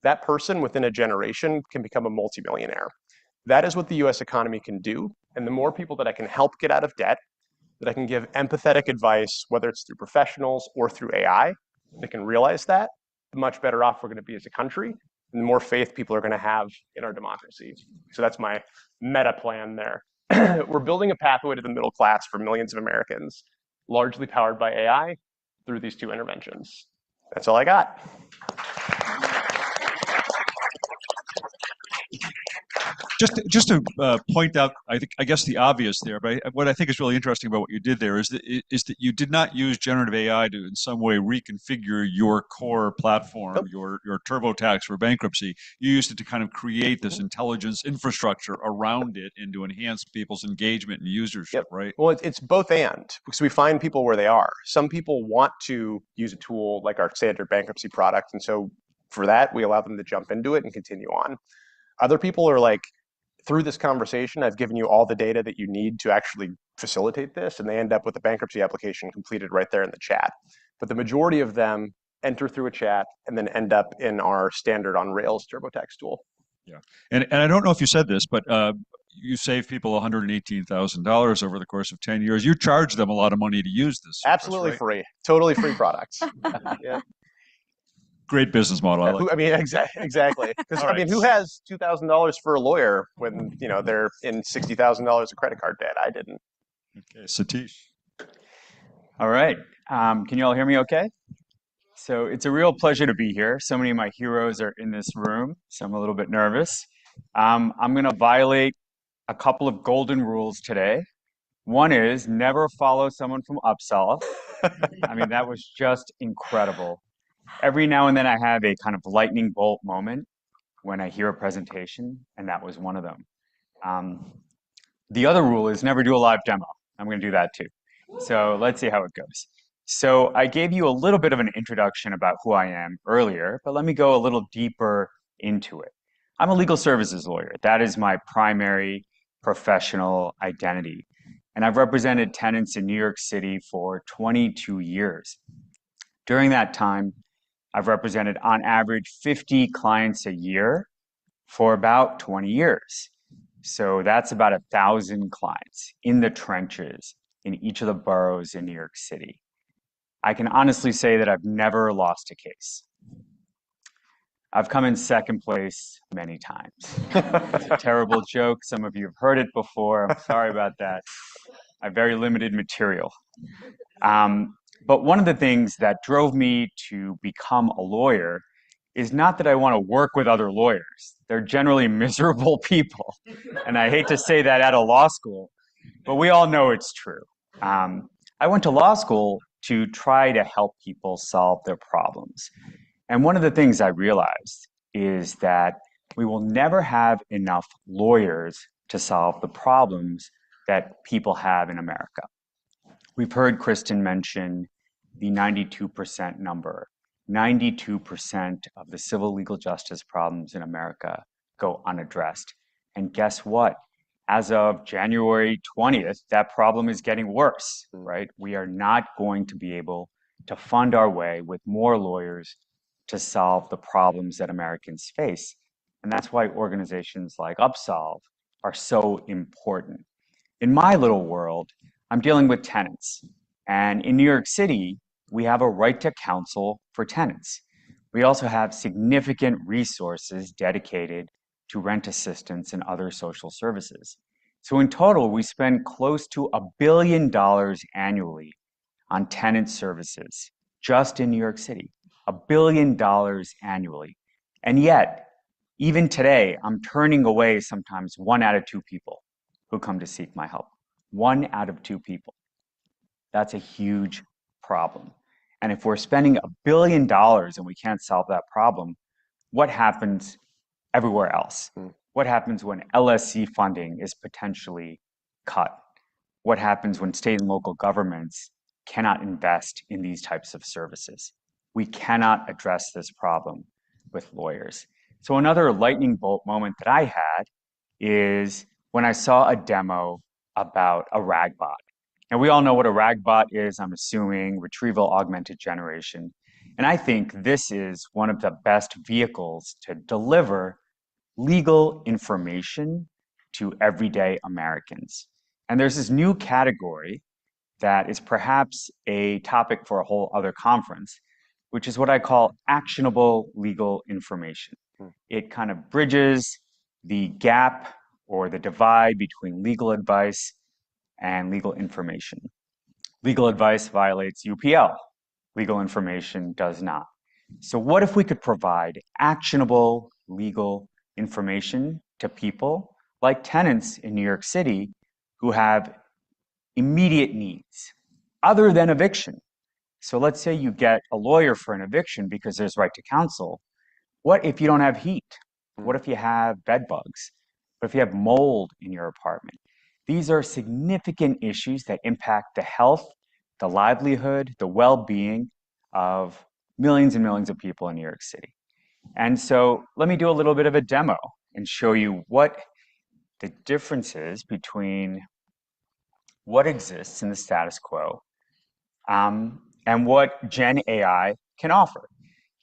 that person within a generation can become a multimillionaire. That is what the US economy can do. And the more people that I can help get out of debt, that I can give empathetic advice, whether it's through professionals or through AI, that can realize that, the much better off we're going to be as a country, and the more faith people are going to have in our democracy. So that's my meta plan there. We're building a pathway to the middle class for millions of Americans, largely powered by AI through these two interventions. That's all I got. Just to point out, I guess the obvious there, but what I think is really interesting about what you did there is that you did not use generative AI to in some way reconfigure your core platform, Nope. your TurboTax for bankruptcy. You used it to kind of create this intelligence infrastructure around it and to enhance people's engagement and usership, Yep. right? Well, it's both and, because we find people where they are. Some people want to use a tool like our standard bankruptcy product, and so for that, we allow them to jump into it and continue on. Other people are like, through this conversation, I've given you all the data that you need to actually facilitate this, and they end up with the bankruptcy application completed right there in the chat. But the majority of them enter through a chat and then end up in our standard on Rails TurboTax tool. Yeah, and I don't know if you said this, but you save people $118,000 over the course of 10 years. You charge them a lot of money to use this service, Absolutely right? free, totally free products. Yeah. Great business model. I like I mean, exactly. Because All I mean, right. who has $2,000 for a lawyer when they're in $60,000 of credit card debt? I didn't. Okay, Sateesh. All right. Can you all hear me okay? So it's a real pleasure to be here. So many of my heroes are in this room, so I'm a little bit nervous. I'm going to violate a couple of golden rules today. One is never follow someone from Upsolve. I mean, that was just incredible. Every now and then I have a kind of lightning bolt moment when I hear a presentation, and that was one of them. The other rule is never do a live demo. I'm going to do that too. So let's see how it goes. So I gave you a little bit of an introduction about who I am earlier, but let me go a little deeper into it. I'm a legal services lawyer. That is my primary professional identity. and I've represented tenants in New York City for 22 years. During that time, I've represented on average 50 clients a year for about 20 years. So that's about 1,000 clients in the trenches in each of the boroughs in New York City. I can honestly say that I've never lost a case. I've come in second place many times. It's a terrible joke. Some of you have heard it before. I'm sorry about that. I have very limited material. But one of the things that drove me to become a lawyer is not that I want to work with other lawyers. They're generally miserable people. And I hate to say that at a law school, but we all know it's true. I went to law school to try to help people solve their problems. And one of the things I realized is that we will never have enough lawyers to solve the problems that people have in America. We've heard Kristen mention the 92% number. 92% of the civil legal justice problems in America go unaddressed. And guess what? As of January 20th, that problem is getting worse, right? We are not going to be able to fund our way with more lawyers to solve the problems that Americans face. And that's why organizations like Upsolve are so important. In my little world, I'm dealing with tenants. And in New York City, we have a right to counsel for tenants. We also have significant resources dedicated to rent assistance and other social services. So in total, we spend close to $1 billion annually on tenant services just in New York City. $1 billion annually. And yet, even today, I'm turning away sometimes 1 out of 2 people who come to seek my help. 1 out of 2 people. That's a huge problem. And if we're spending $1 billion and we can't solve that problem, what happens everywhere else? What happens when LSC funding is potentially cut? What happens when state and local governments cannot invest in these types of services? We cannot address this problem with lawyers. So another lightning bolt moment that I had is when I saw a demo about a RAG bot. And we all know what a RAG bot is, I'm assuming, retrieval augmented generation. And I think this is one of the best vehicles to deliver legal information to everyday Americans. And there's this new category that is perhaps a topic for a whole other conference, which is what I call actionable legal information. It kind of bridges the gap or the divide between legal advice and legal information. Legal advice violates UPL. Legal information does not. So what if we could provide actionable legal information to people like tenants in New York City who have immediate needs other than eviction? So let's say you get a lawyer for an eviction because there's right to counsel. What if you don't have heat? What if you have bed bugs? What if you have mold in your apartment? These are significant issues that impact the health, the livelihood, the well-being of millions and millions of people in New York City. And so let me do a little bit of a demo and show you what the difference is between what exists in the status quo and what Gen AI can offer.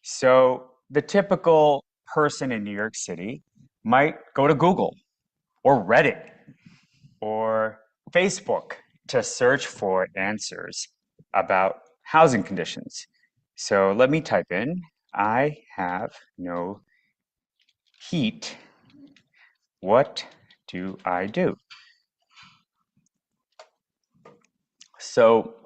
So the typical person in New York City might go to Google or Reddit or Facebook to search for answers about housing conditions. So let me type in, I have no heat. What do I do? So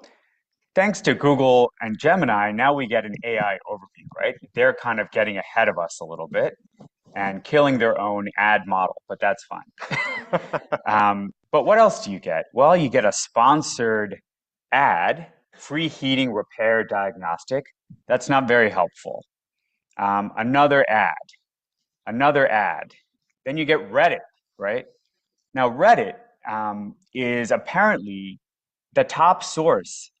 thanks to Google and Gemini, now we get an AI overview, right? They're kind of getting ahead of us a little bit and killing their own ad model, but that's fine. But what else do you get? Well, you get a sponsored ad, free heating repair diagnostic. That's not very helpful. Another ad. Then you get Reddit, right? Now, Reddit is apparently the top source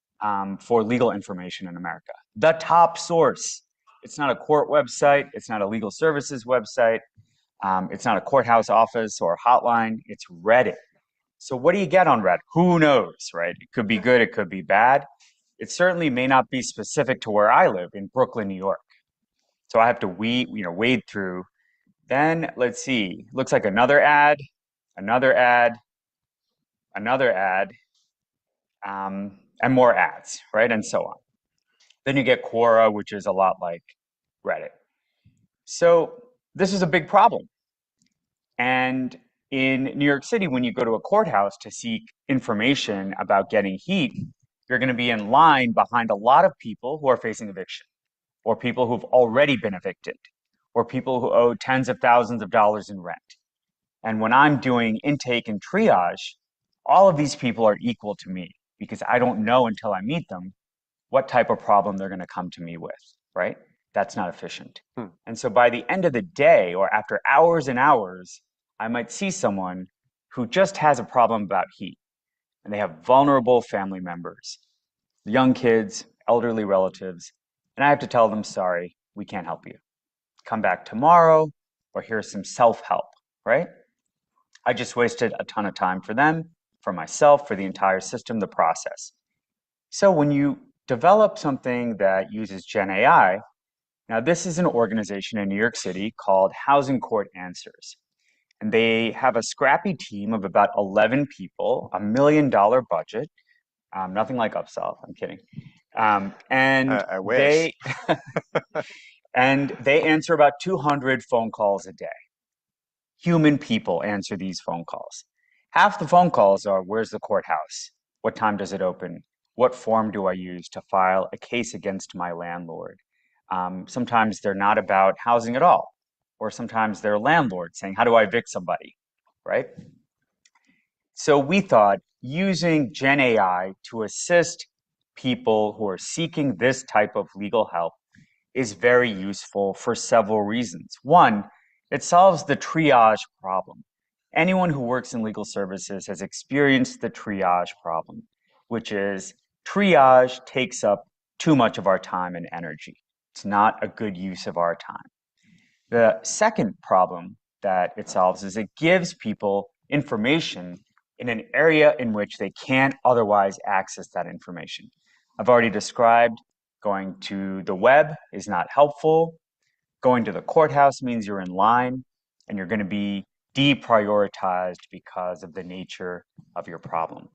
for legal information in America. The top source. It's not a court website. It's not a legal services website. It's not a courthouse office or a hotline. It's Reddit. So what do you get on Reddit? Who knows, right? It could be good, it could be bad. It certainly may not be specific to where I live in Brooklyn, New York. So I have to wade through. Then let's see, looks like another ad, another ad, another ad, and more ads, right? And so on. Then you get Quora, which is a lot like Reddit. So this is a big problem. And in New York City, when you go to a courthouse to seek information about getting heat, you're going to be in line behind a lot of people who are facing eviction, or people who've already been evicted, or people who owe tens of thousands of dollars in rent. And when I'm doing intake and triage, all of these people are equal to me because I don't know until I meet them what type of problem they're going to come to me with, right? That's not efficient. And so by the end of the day, or after hours and hours, I might see someone who just has a problem about heat, and they have vulnerable family members, young kids, elderly relatives, and I have to tell them, sorry, we can't help you. Come back tomorrow, or here's some self-help, right? I just wasted a ton of time for them, for myself, for the entire system, the process. So when you develop something that uses Gen AI, now this is an organization in New York City called Housing Court Answers. And they have a scrappy team of about 11 people, $1 million budget, nothing like Upsolve, I'm kidding. And I wish. they answer about 200 phone calls a day. Human people answer these phone calls. Half the phone calls are, where's the courthouse? What time does it open? What form do I use to file a case against my landlord? Sometimes they're not about housing at all. Or sometimes they're landlords saying, how do I evict somebody, right? So we thought using Gen AI to assist people who are seeking this type of legal help is very useful for several reasons. One, it solves the triage problem. Anyone who works in legal services has experienced the triage problem, which is triage takes up too much of our time and energy. It's not a good use of our time. The second problem that it solves is it gives people information in an area in which they can't otherwise access that information. I've already described going to the web is not helpful. Going to the courthouse means you're in line and you're going to be deprioritized because of the nature of your problem.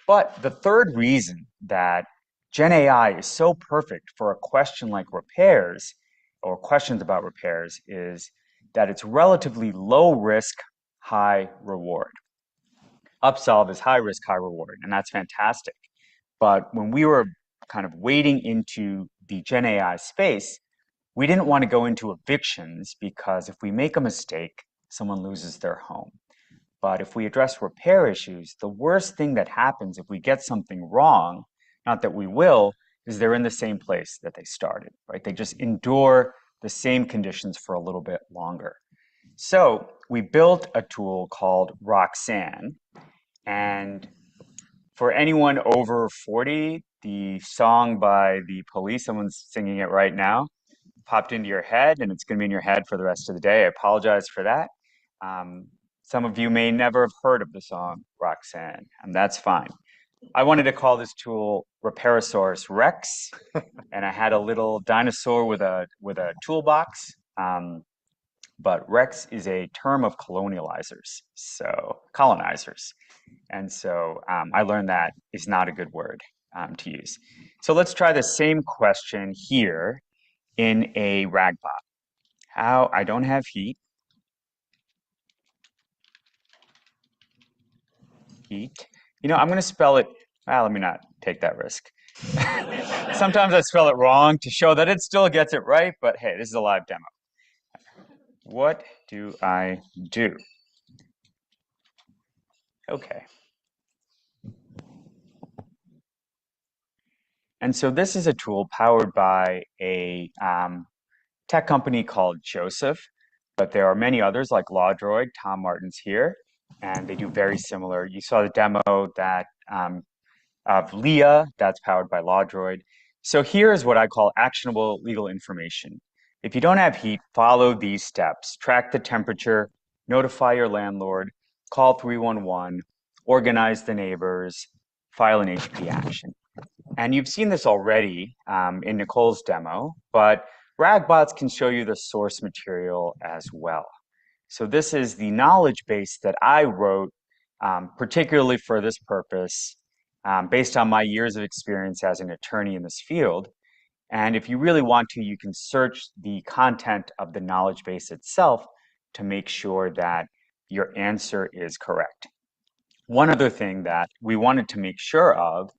But the third reason that Gen AI is so perfect for a question like repairs or questions about repairs is that it's relatively low risk, high reward. Upsolve is high risk, high reward, and that's fantastic. But when we were kind of wading into the Gen AI space, we didn't want to go into evictions because if we make a mistake, someone loses their home. But if we address repair issues, the worst thing that happens if we get something wrong, not that we will, is they're in the same place that they started, right? They just endure the same conditions for a little bit longer. So we built a tool called Roxanne. And for anyone over 40, the song by The Police, someone's singing it right now, popped into your head, and it's going to be in your head for the rest of the day. I apologize for that. Some of you may never have heard of the song Roxanne, and that's fine. I wanted to call this tool Repairosaurus Rex, and I had a little dinosaur with a toolbox. But Rex is a term of colonizers. And so I learned that is not a good word to use. So let's try the same question here in a ragbot. I don't have heat. You know, I'm going to spell it. Let me not take that risk. Sometimes I spell it wrong to show that it still gets it right, but hey, this is a live demo. What do I do? Okay. And so this is a tool powered by a tech company called Joseph, but there are many others like LawDroid. Tom Martin's here, and they do very similar. You saw the demo that of Leah, that's powered by LawDroid. So here is what I call actionable legal information. If you don't have heat, follow these steps. Track the temperature, notify your landlord, call 311, organize the neighbors, file an HP action. And you've seen this already in Nicole's demo, but RAGBots can show you the source material as well. So this is the knowledge base that I wrote particularly for this purpose, based on my years of experience as an attorney in this field. And if you really want to, you can search the content of the knowledge base itself to make sure that your answer is correct. One other thing that we wanted to make sure of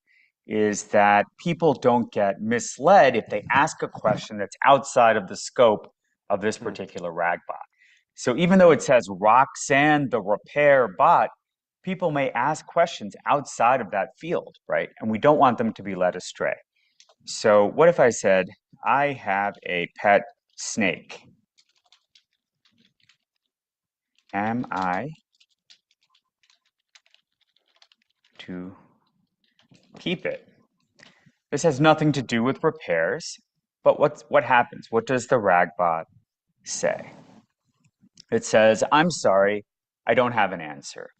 is that people don't get misled if they ask a question that's outside of the scope of this particular RAGbot. So even though it says Roxanne, the repair bot, people may ask questions outside of that field, right? And we don't want them to be led astray. So what if I said, I have a pet snake? Am I to keep it? This has nothing to do with repairs, but what happens? What does the RAGbot say? It says, I'm sorry, I don't have an answer.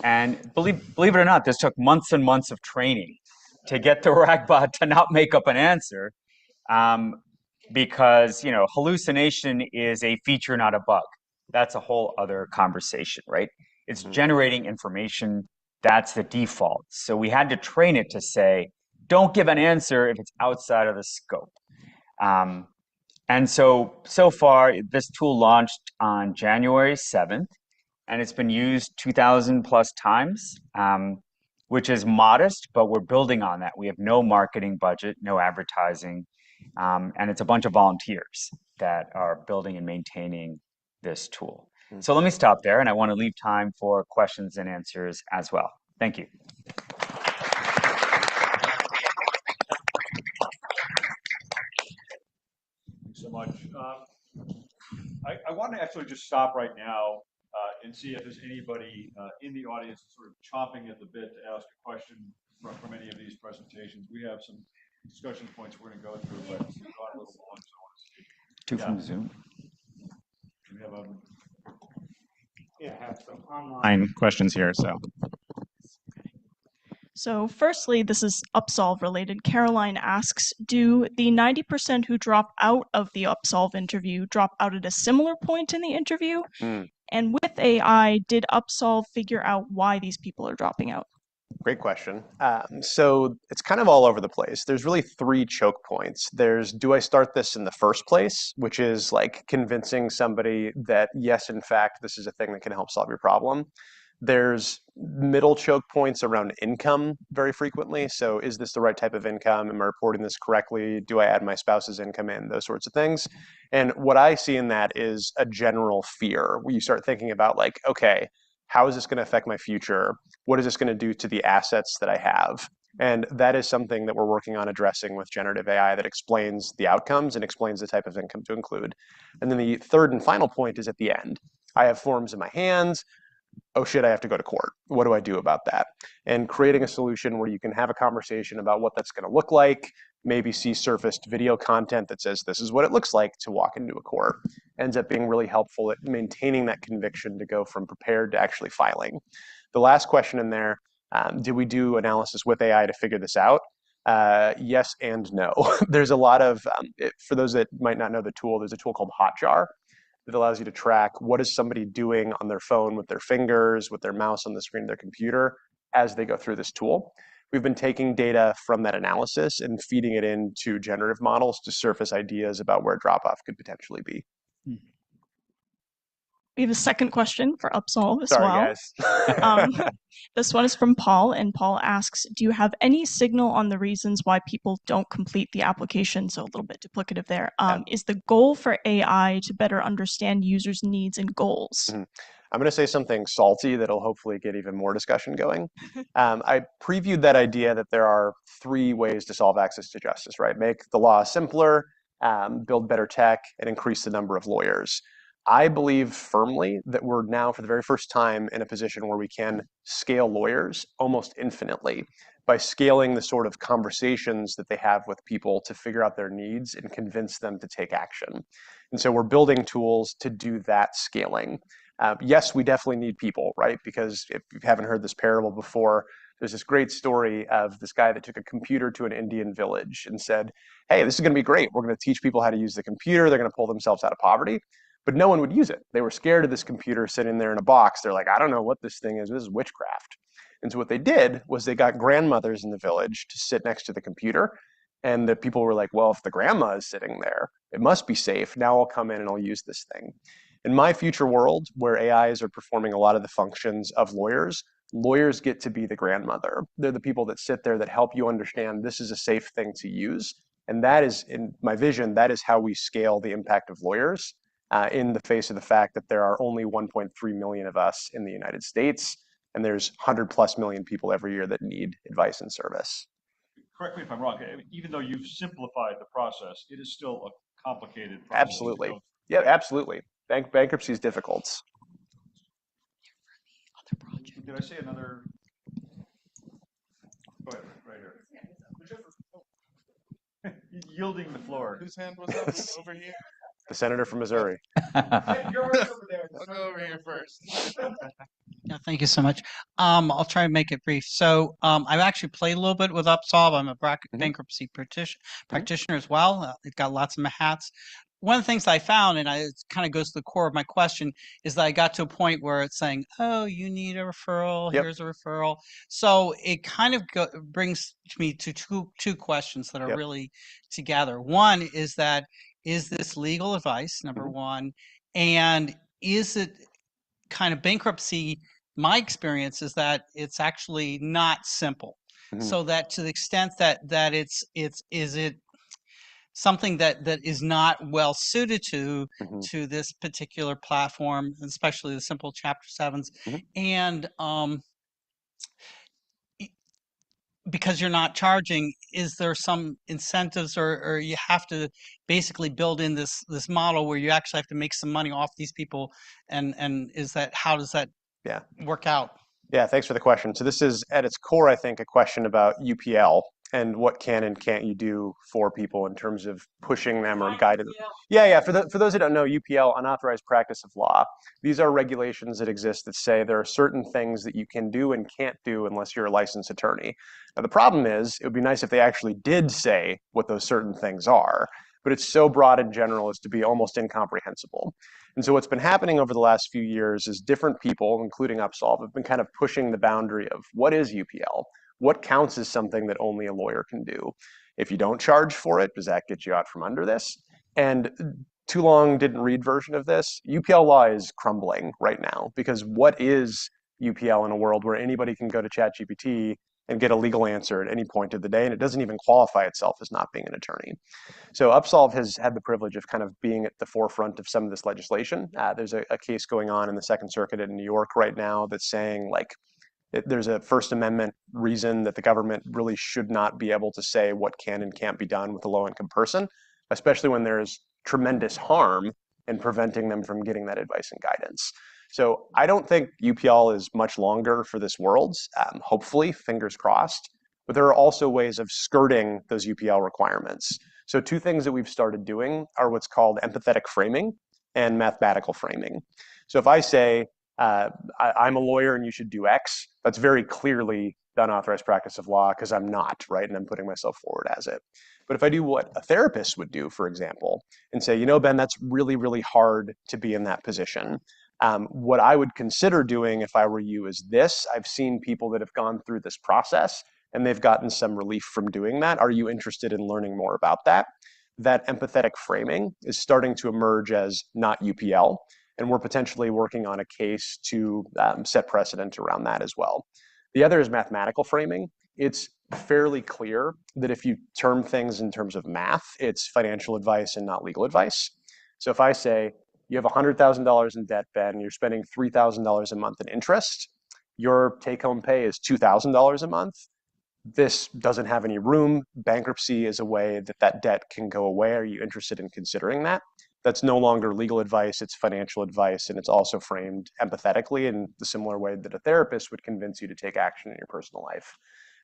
And believe it or not, this took months and months of training to get the RAGbot to not make up an answer, because hallucination is a feature, not a bug. That's a whole other conversation, right? It's generating information. That's the default. So we had to train it to say, don't give an answer if it's outside of the scope. And so far, this tool launched on January 7th, and it's been used 2,000 plus times, which is modest, but we're building on that. We have no marketing budget, no advertising, and it's a bunch of volunteers that are building and maintaining this tool. So let me stop there, and I want to leave time for questions and answers as well. Thank you. Thanks so much. I want to actually just stop right now and see if there's anybody in the audience sort of chomping at the bit to ask a question from any of these presentations. We have some discussion points we're going to go through, but we've got a little long, so I want to see. Two from Zoom. We have I have some online questions here. So firstly, this is Upsolve related. Caroline asks, do the 90% who drop out of the Upsolve interview drop out at a similar point in the interview? And with AI, did Upsolve figure out why these people are dropping out? Great question. So it's kind of all over the place. There's really three choke points. There's, do I start this in the first place, which is like convincing somebody that, yes, in fact, this is a thing that can help solve your problem. There's middle choke points around income very frequently. So is this the right type of income? Am I reporting this correctly? Do I add my spouse's income in? Those sorts of things. And what I see in that is a general fear where you start thinking about like, okay, how is this going to affect my future? What is this going to do to the assets that I have? And that is something that we're working on addressing with generative AI that explains the outcomes and explains the type of income to include. And then the third and final point is at the end. I have forms in my hands. Oh shit, I have to go to court. What do I do about that? And creating a solution where you can have a conversation about what that's going to look like, maybe see surfaced video content that says this is what it looks like to walk into a court, ends up being really helpful at maintaining that conviction to go from prepared to actually filing. The last question in there, did we do analysis with AI to figure this out? Yes and no. There's a lot of, for those that might not know the tool, there's a tool called Hotjar that allows you to track what is somebody doing on their phone with their fingers, with their mouse on the screen of their computer as they go through this tool. We've been taking data from that analysis and feeding it into generative models to surface ideas about where drop-off could potentially be. We have a second question for Upsolve as Sorry, well. guys. This one is from Paul, and Paul asks, do you have any signal on the reasons why people don't complete the application? So a little bit duplicative there. Is the goal for AI to better understand users' needs and goals? I'm going to say something salty that'll hopefully get even more discussion going. I previewed that idea that there are three ways to solve access to justice, right? Make the law simpler, build better tech, and increase the number of lawyers. I believe firmly that we're now, for the very first time, in a position where we can scale lawyers almost infinitely by scaling the sort of conversations that they have with people to figure out their needs and convince them to take action. And so we're building tools to do that scaling. Yes, we definitely need people, right? Because if you haven't heard this parable before, there's this great story of this guy that took a computer to an Indian village and said, hey, this is going to be great. We're going to teach people how to use the computer. They're going to pull themselves out of poverty. But no one would use it. They were scared of this computer sitting there in a box. They're like, I don't know what this thing is. This is witchcraft. And so what they did was they got grandmothers in the village to sit next to the computer. And the people were like, well, if the grandma is sitting there, it must be safe. Now I'll come in and I'll use this thing. In my future world, where AIs are performing a lot of the functions of lawyers, lawyers get to be the grandmother. They're the people that sit there that help you understand this is a safe thing to use. And that is, in my vision, that is how we scale the impact of lawyers in the face of the fact that there are only 1.3 million of us in the United States, and there's 100+ million people every year that need advice and service. Correct me if I'm wrong. Even though you've simplified the process, it is still a complicated process. Absolutely. Yeah, absolutely. Bankruptcy is difficult. Did I say another? Go ahead, right here. Yielding the floor. Whose hand was up over here? The senator from Missouri. You're over there. I'll go over here first. Yeah, thank you so much. I'll try and make it brief. So I've actually played a little bit with Upsolve. I'm a bankruptcy practitioner as well. I've got lots of hats. One of the things I found, and it kind of goes to the core of my question, is that I got to a point where it's saying, oh, you need a referral, here's a referral. So it kind of brings me to two questions that are really together. One is that, is this legal advice, number one? And is it kind of bankruptcy? My experience is that it's actually not simple. So that to the extent that is it something that is not well suited to this particular platform, especially the simple Chapter 7s, and because you're not charging, is there some incentives, or you have to basically build in this model where you actually have to make some money off these people, and is that, how does that work out? Yeah, thanks for the question. So this is at its core, I think, a question about UPL and what can and can't you do for people in terms of pushing them or guiding them. Yeah. For those who don't know, UPL, unauthorized practice of law. These are regulations that exist that say there are certain things that you can do and can't do unless you're a licensed attorney. Now the problem is, it would be nice if they actually did say what those certain things are, but it's so broad and general as to be almost incomprehensible. And so what's been happening over the last few years is different people, including Upsolve, have been kind of pushing the boundary of what is UPL? What counts as something that only a lawyer can do? If you don't charge for it, does that get you out from under this? And too long didn't read version of this. UPL law is crumbling right now, because what is UPL in a world where anybody can go to ChatGPT and get a legal answer at any point of the day, and it doesn't even qualify itself as not being an attorney? So Upsolve has had the privilege of kind of being at the forefront of some of this legislation. There's a case going on in the Second Circuit in New York right now that's saying, like, there's a First Amendment reason that the government really should not be able to say what can and can't be done with a low-income person, especially when there's tremendous harm in preventing them from getting that advice and guidance. So I don't think UPL is much longer for this world, hopefully, fingers crossed, but there are also ways of skirting those UPL requirements. So two things that we've started doing are what's called empathetic framing and mathematical framing. So if I say, I'm a lawyer and you should do X, that's very clearly the unauthorized practice of law, because I'm not, right? And I'm putting myself forward as it. But if I do what a therapist would do, for example, and say, you know, Ben, that's really, really hard to be in that position. What I would consider doing if I were you is this. I've seen people that have gone through this process and they've gotten some relief from doing that. Are you interested in learning more about that? That empathetic framing is starting to emerge as not UPL. And we're potentially working on a case to set precedent around that as well. The other is mathematical framing. It's fairly clear that if you term things in terms of math, it's financial advice and not legal advice. So if I say, you have $100,000 in debt, Ben, and you're spending $3,000 a month in interest, your take-home pay is $2,000 a month, this doesn't have any room. Bankruptcy is a way that that debt can go away. Are you interested in considering that? That's no longer legal advice, it's financial advice, and it's also framed empathetically in the similar way that a therapist would convince you to take action in your personal life.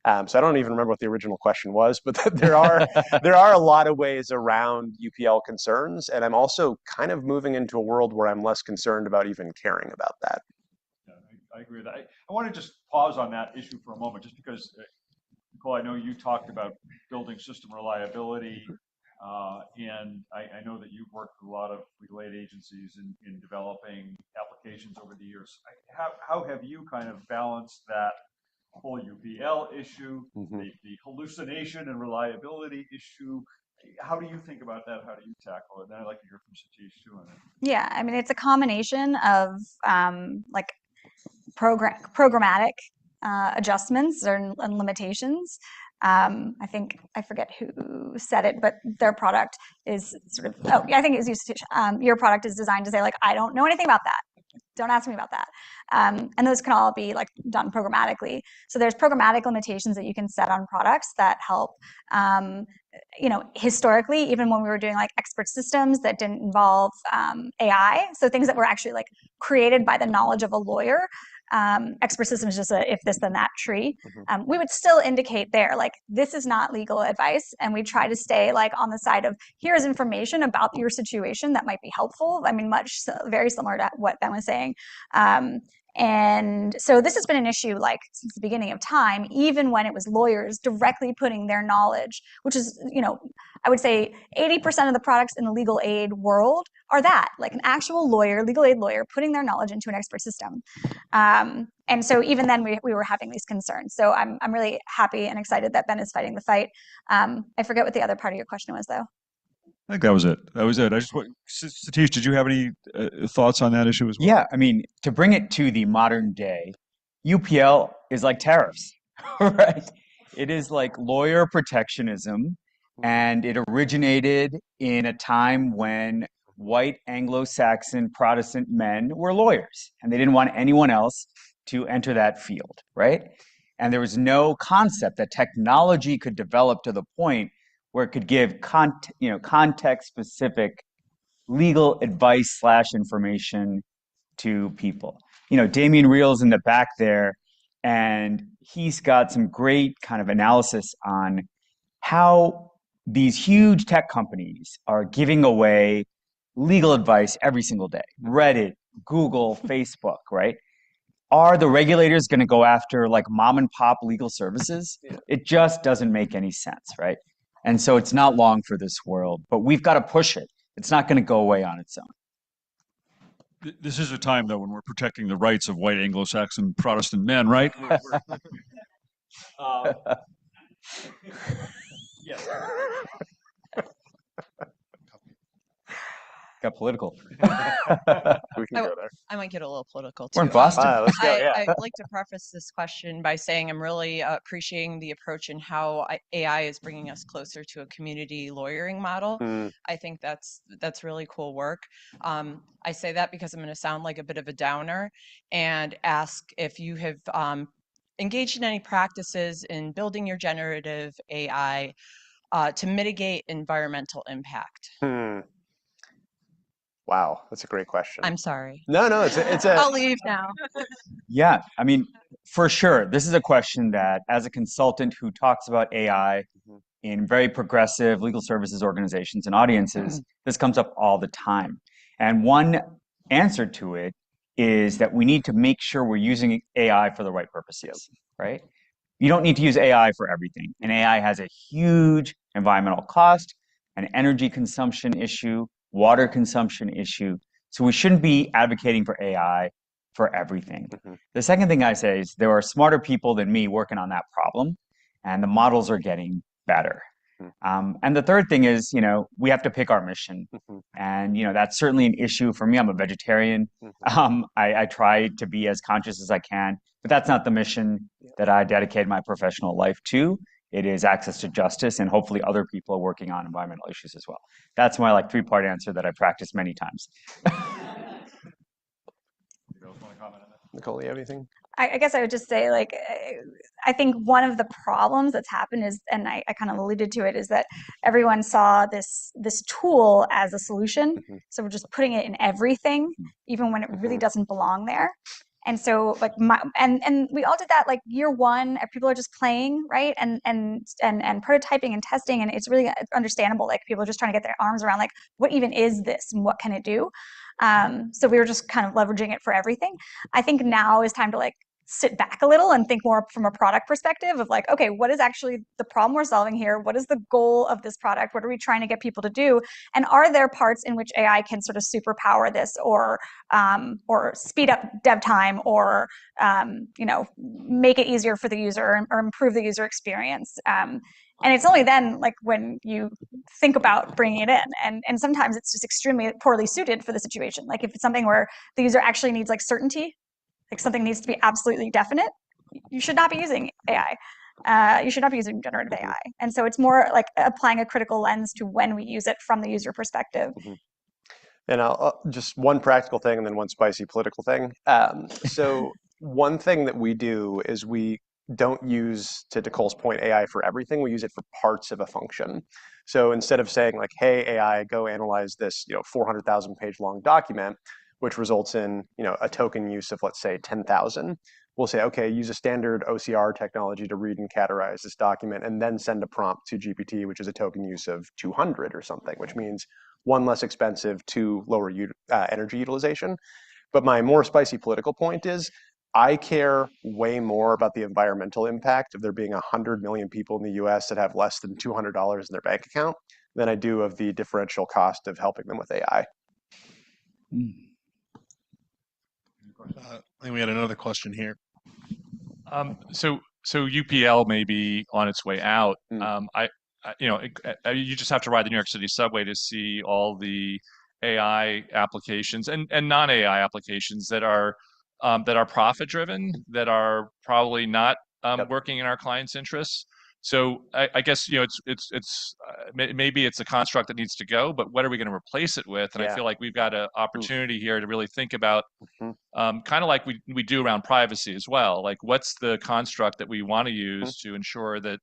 So I don't even remember what the original question was, but there are a lot of ways around UPL concerns, and I'm also kind of moving into a world where I'm less concerned about even caring about that. Yeah, I agree with that. I want to just pause on that issue for a moment, just because, Nicole, I know you talked about building system reliability, and I know that you've worked with a lot of legal aid agencies in developing applications over the years. How have you kind of balanced that whole UPL issue, the hallucination and reliability issue? How do you think about that? How do you tackle it? And I'd like to hear from Sateesh too on it. Yeah, I mean, it's a combination of like programmatic adjustments and limitations. I think, I forget who said it, but their product is sort of, oh, yeah, I think it was you, your product is designed to say, like, I don't know anything about that. Don't ask me about that. And those can all be like done programmatically. So there's programmatic limitations that you can set on products that help. You know, historically, even when we were doing like expert systems that didn't involve AI, so things that were actually like created by the knowledge of a lawyer, expert system is just a if this then that tree. We would still indicate there like this is not legal advice, and we try to stay like on the side of here's information about your situation that might be helpful. I mean, very similar to what Ben was saying. And so this has been an issue like since the beginning of time, even when it was lawyers directly putting their knowledge, which is, you know, I would say 80% of the products in the legal aid world are that, like an actual lawyer, legal aid lawyer, putting their knowledge into an expert system. And so even then we were having these concerns. So I'm really happy and excited that Ben is fighting the fight. I forget what the other part of your question was though. I think that was it. That was it. I just Sateesh, did you have any thoughts on that issue as well? Yeah, I mean, to bring it to the modern day, UPL is like tariffs, right? It is like lawyer protectionism, and it originated in a time when white Anglo-Saxon Protestant men were lawyers, and they didn't want anyone else to enter that field, right? And there was no concept that technology could develop to the point where it could give context-specific legal advice / information to people. You know, Damian Reel's in the back there, and he's got some great kind of analysis on how these huge tech companies are giving away legal advice every single day. Reddit, Google, Facebook, right? Are the regulators going to go after like mom and pop legal services? Yeah. It just doesn't make any sense, right? And so it's not long for this world, but we've got to push it. It's not going to go away on its own. This is a time, though, when we're protecting the rights of white Anglo-Saxon Protestant men, right? Yes. Got political. We can go there. I might get a little political too. We're in Boston. Let's go. Yeah. I'd like to preface this question by saying I'm really appreciating the approach and how AI is bringing us closer to a community lawyering model. I think that's really cool work. I say that because I'm going to sound like a bit of a downer and ask if you have engaged in any practices in building your generative AI to mitigate environmental impact. Wow, that's a great question. I'm sorry. No, it's a. I'll leave now. Yeah, I mean, for sure. This is a question that, as a consultant who talks about AI in very progressive legal services organizations and audiences, this comes up all the time. And one answer to it is that we need to make sure we're using AI for the right purposes, right? You don't need to use AI for everything. And AI has a huge environmental cost, an energy consumption issue, water consumption issue. So we shouldn't be advocating for AI for everything. The second thing I say is there are smarter people than me working on that problem, and the models are getting better. And the third thing is, you know, we have to pick our mission. And, you know, that's certainly an issue for me. I'm a vegetarian. I try to be as conscious as I can, but that's not the mission that I dedicate my professional life to. It is access to justice, and hopefully other people are working on environmental issues as well. That's my like three-part answer that I practiced many times. Nicole, you have anything? I guess I would just say, like, I think one of the problems that's happened is, and I kind of alluded to it, is that everyone saw this tool as a solution. So we're just putting it in everything, even when it really doesn't belong there. And so like and we all did that like year one. People are just playing, right? And prototyping and testing, and it's really understandable. Like people are just trying to get their arms around like what even is this and what can it do? So we were just kind of leveraging it for everything. I think now is time to like sit back a little and think more from a product perspective of like, okay, what is actually the problem we're solving here? What is the goal of this product? What are we trying to get people to do? And are there parts in which AI can sort of superpower this or speed up dev time or, you know, make it easier for the user or improve the user experience? And it's only then like when you think about bringing it in. And sometimes it's just extremely poorly suited for the situation. Like if it's something where the user actually needs like certainty, like something needs to be absolutely definite, you should not be using AI. You should not be using generative AI. And so it's more like applying a critical lens to when we use it from the user perspective. And I'll just one practical thing and then one spicy political thing. So one thing that we do is we don't use, to Nicole's point, AI for everything. We use it for parts of a function. So instead of saying like, hey, AI, go analyze this 400,000 page long document, which results in a token use of, let's say, 10,000. We'll say, okay, use a standard OCR technology to read and categorize this document, and then send a prompt to GPT, which is a token use of 200 or something, which means 1, less expensive, 2, lower energy utilization. But my more spicy political point is, I care way more about the environmental impact of there being 100 million people in the US that have less than $200 in their bank account than I do of the differential cost of helping them with AI. I think we had another question here. So UPL may be on its way out. You just have to ride the New York City subway to see all the AI applications and non-AI applications that are profit driven, that are probably not working in our clients' interests. So I guess maybe it's a construct that needs to go, but what are we going to replace it with? And I feel like we've got an opportunity here to really think about kind of like we do around privacy as well. Like what's the construct that we want to use to ensure that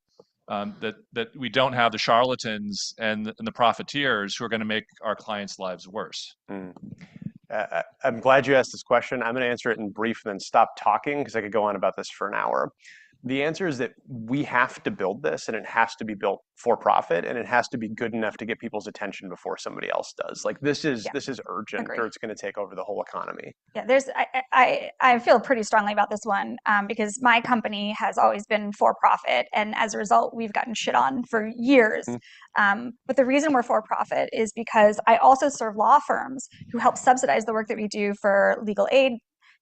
that we don't have the charlatans and the profiteers who are going to make our clients' lives worse. I'm glad you asked this question. I'm going to answer it in brief and then stop talking because I could go on about this for an hour. The answer is that we have to build this, and it has to be built for profit, and it has to be good enough to get people's attention before somebody else does. Like this is urgent, or it's going to take over the whole economy. Yeah, I feel pretty strongly about this one because my company has always been for profit, and as a result, we've gotten shit on for years. But the reason we're for profit is because I also serve law firms who help subsidize the work that we do for legal aid,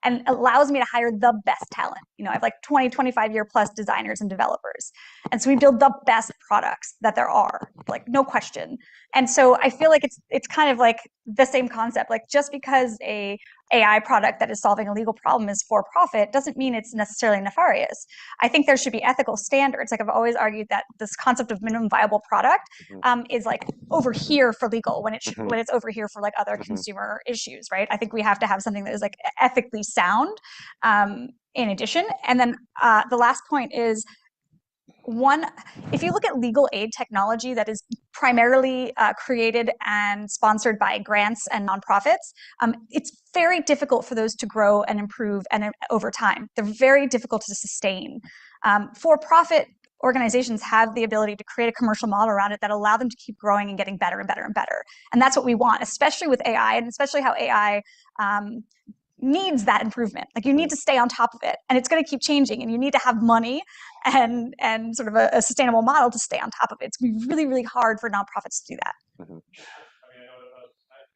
and allows me to hire the best talent. I have like 20, 25 year plus designers and developers. And so we build the best products that there are, like no question. And so I feel like it's kind of like the same concept. Like just because a AI product that is solving a legal problem is for profit doesn't mean it's necessarily nefarious. I think there should be ethical standards. Like I've always argued that this concept of minimum viable product is like over here for legal when it's over here for like other consumer issues, right? I think we have to have something that is like ethically sound in addition. And then the last point is, if you look at legal aid technology that is primarily created and sponsored by grants and nonprofits, it's very difficult for those to grow and improve and over time. They're very difficult to sustain. For-profit organizations have the ability to create a commercial model around it that allow them to keep growing and getting better and better and better. And that's what we want, especially with AI, and especially how AI needs that improvement. Like you need to stay on top of it, and it's going to keep changing, and you need to have money and sort of a sustainable model to stay on top of it. It's going to be really, really hard for nonprofits to do that. I mean,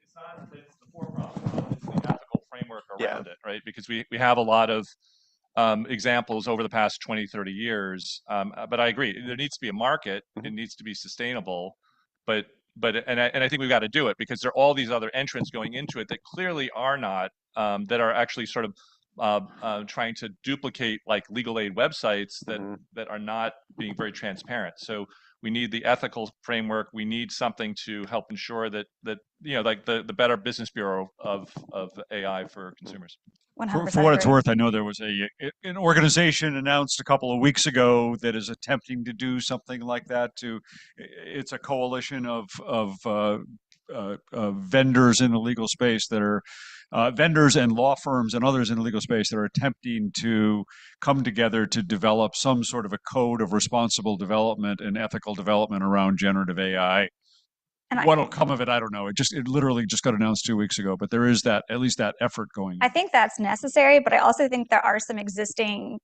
it's not it's the for-profit, it's the ethical framework around it, right? Because we have a lot of examples over the past 20, 30 years. But I agree, there needs to be a market. It needs to be sustainable, but I think we've got to do it because there are all these other entrants going into it that clearly are not, that are actually sort of trying to duplicate like legal aid websites that are not being very transparent. So we need the ethical framework. We need something to help ensure that like the Better Business Bureau of AI for consumers. For what it's worth, I know there was an organization announced a couple of weeks ago that is attempting to do something like that. It's a coalition of vendors in the legal space that are vendors and law firms and others in the legal space that are attempting to come together to develop some sort of a code of responsible development and ethical development around generative AI. What'll come of it, I don't know. It literally just got announced 2 weeks ago, but there is at least that effort going. I think that's necessary, but I also think there are some existing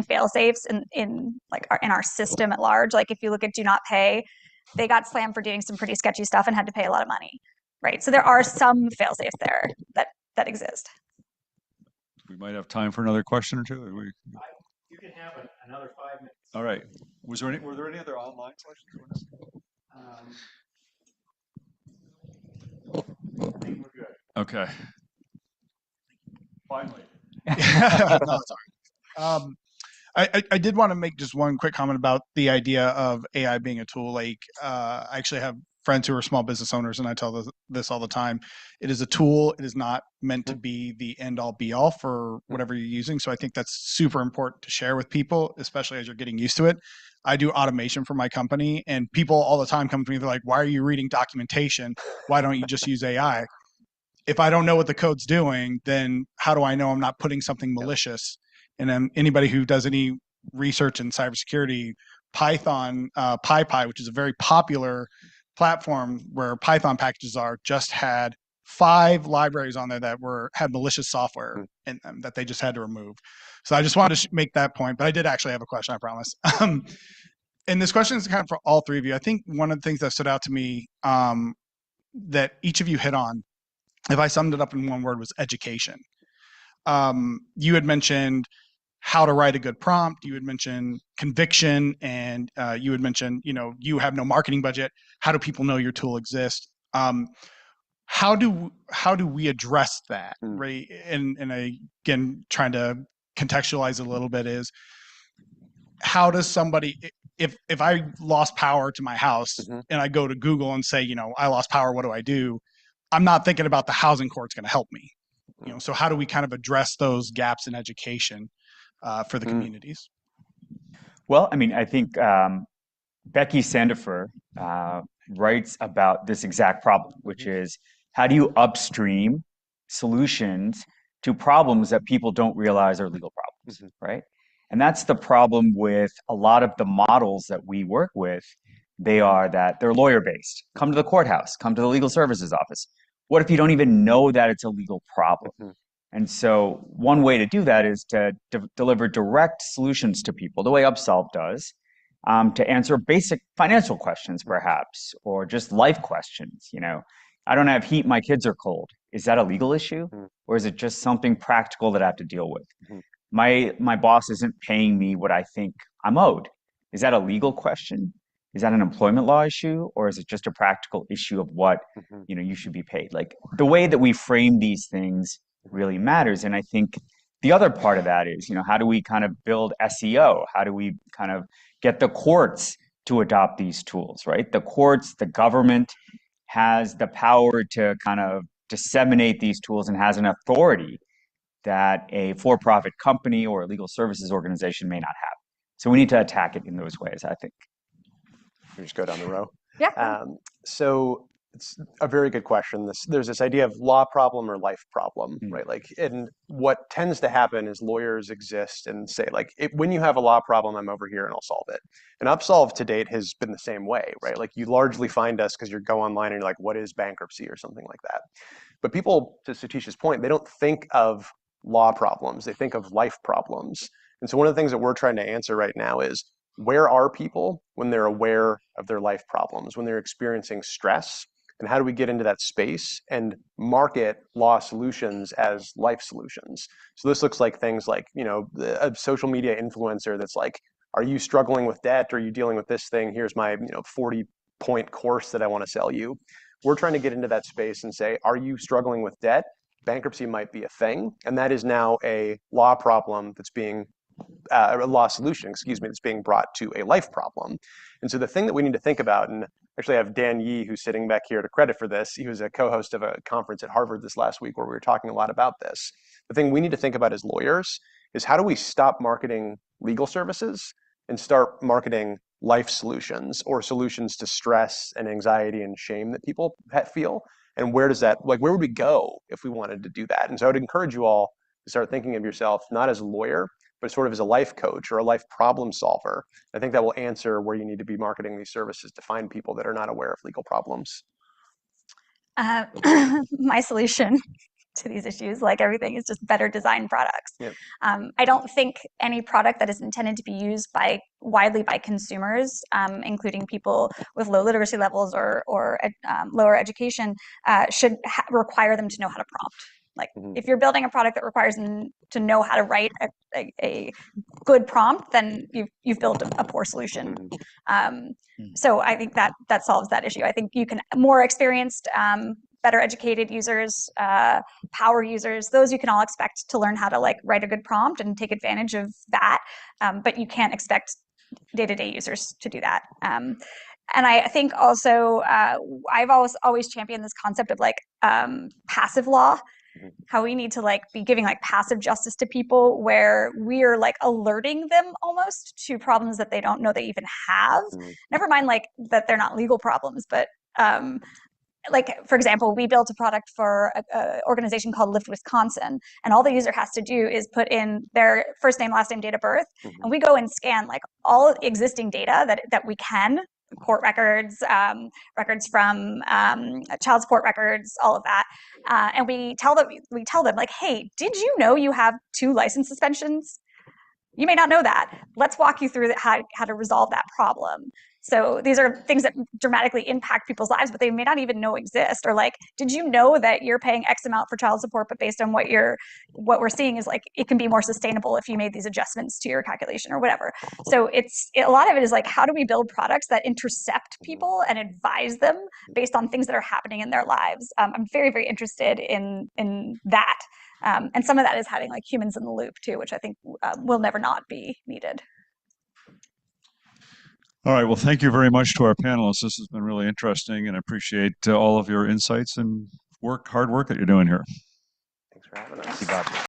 fail-safes in our system at large. Like if you look at Do Not Pay, they got slammed for doing some pretty sketchy stuff and had to pay a lot of money, right? So there are some fail-safes there that exist. We might have time for another question or two. You can have another 5 minutes. All right. Were there any other online questions? I think we're good. Okay. Finally. No, it's all right. I did want to make just one quick comment about the idea of AI being a tool. Like, I actually have friends who are small business owners, and I tell this all the time. It is a tool. It is not meant to be the end-all, be-all for whatever you're using. So I think that's super important to share with people, especially as you're getting used to it. I do automation for my company, and people all the time come to me. They're like, "Why are you reading documentation? Why don't you just use AI?" If I don't know what the code's doing, then how do I know I'm not putting something malicious? And then anybody who does any research in cybersecurity, Python, PyPy, which is a very popular platform where Python packages are, just had 5 libraries on there that had malicious software in them that they just had to remove. So I just wanted to make that point, but I did actually have a question, I promise. And this question is kind of for all 3 of you. I think one of the things that stood out to me that each of you hit on, if I summed it up in one word, was education. You had mentioned how to write a good prompt. You had mentioned conviction, and you had mentioned, you have no marketing budget. How do people know your tool exists? How do we address that, right? And again, trying to contextualize it a little bit is, how does somebody, if I lost power to my house and I go to Google and say, I lost power, what do I do? I'm not thinking about the housing court's going to help me. So how do we kind of address those gaps in education for the communities? Well, I mean, I think Becky Sandifer writes about this exact problem, which is, how do you upstream solutions to problems that people don't realize are legal problems, right? And that's the problem with a lot of the models that we work with. They're lawyer-based. Come to the courthouse, come to the legal services office. What if you don't even know that it's a legal problem? And so one way to do that is to deliver direct solutions to people, the way Upsolve does, to answer basic financial questions, perhaps, or just life questions. I don't have heat, my kids are cold. Is that a legal issue? Or is it just something practical that I have to deal with? My boss isn't paying me what I think I'm owed. Is that a legal question? Is that an employment law issue? Or is it just a practical issue of what you should be paid? Like, the way that we frame these things really matters. And I think the other part of that is, how do we kind of build SEO? How do we kind of get the courts to adopt these tools, right? The courts, the government has the power to kind of disseminate these tools and has an authority that a for-profit company or a legal services organization may not have. So we need to attack it in those ways, I think. We just go down the row. Yeah. So it's a very good question. There's this idea of law problem or life problem, right? And what tends to happen is lawyers exist and say, when you have a law problem, I'm over here and I'll solve it. And Upsolve to date has been the same way, right? You largely find us because you go online and you're like, what is bankruptcy or something like that. But people, to Satesh's point, they don't think of law problems. They think of life problems. And so one of the things that we're trying to answer right now is, where are people when they're aware of their life problems, when they're experiencing stress? And how do we get into that space and market law solutions as life solutions? So this looks like things like, a social media influencer that's like, are you struggling with debt? Are you dealing with this thing? Here's my 40-point course that I want to sell you. We're trying to get into that space and say, are you struggling with debt? Bankruptcy might be a thing. And that is now a law problem that's being a law solution, that's being brought to a life problem. And so the thing that we need to think about, and actually I have Dan Yee, who's sitting back here to credit for this. He was a co-host of a conference at Harvard this last week where we were talking a lot about this. The thing we need to think about as lawyers is, how do we stop marketing legal services and start marketing life solutions or solutions to stress and anxiety and shame that people feel? And where does that, like, where would we go if we wanted to do that? And so I would encourage you all to start thinking of yourself not as a lawyer, but sort of as a life coach or a life problem solver. I think that will answer where you need to be marketing these services to find people that are not aware of legal problems. My solution to these issues, like everything, is just better design products. Yep. I don't think any product that is intended to be used widely by consumers, including people with low literacy levels or lower education, should require them to know how to prompt. Like, if you're building a product that requires them to know how to write a good prompt, then you've built a poor solution. So I think that solves that issue. I think you can more experienced, better educated users, power users, those you can all expect to learn how to like write a good prompt and take advantage of that. But you can't expect day-to-day users to do that. And I think also I've always championed this concept of like passive law. How we need to like be giving like passive justice to people, where we're like alerting them almost to problems that they don't know they even have. Never mind like that they're not legal problems, but like, for example, we built a product for an organization called Lift Wisconsin, and all the user has to do is put in their first name, last name, date of birth, and we go and scan like all existing data that we can, court records, records from child support records, all of that, and we tell them like, hey, did you know you have 2 license suspensions? You may not know that. Let's walk you through how to resolve that problem. So these are things that dramatically impact people's lives, but they may not even know exist. Or like, did you know that you're paying X amount for child support, but based on what we're seeing is like, it can be more sustainable if you made these adjustments to your calculation or whatever. So a lot of it is like, how do we build products that intercept people and advise them based on things that are happening in their lives? I'm very, very interested in that. And some of that is having like humans in the loop too, which I think will never not be needed. All right. Well, thank you very much to our panelists. This has been really interesting, and I appreciate all of your insights and hard work that you're doing here. Thanks for having us.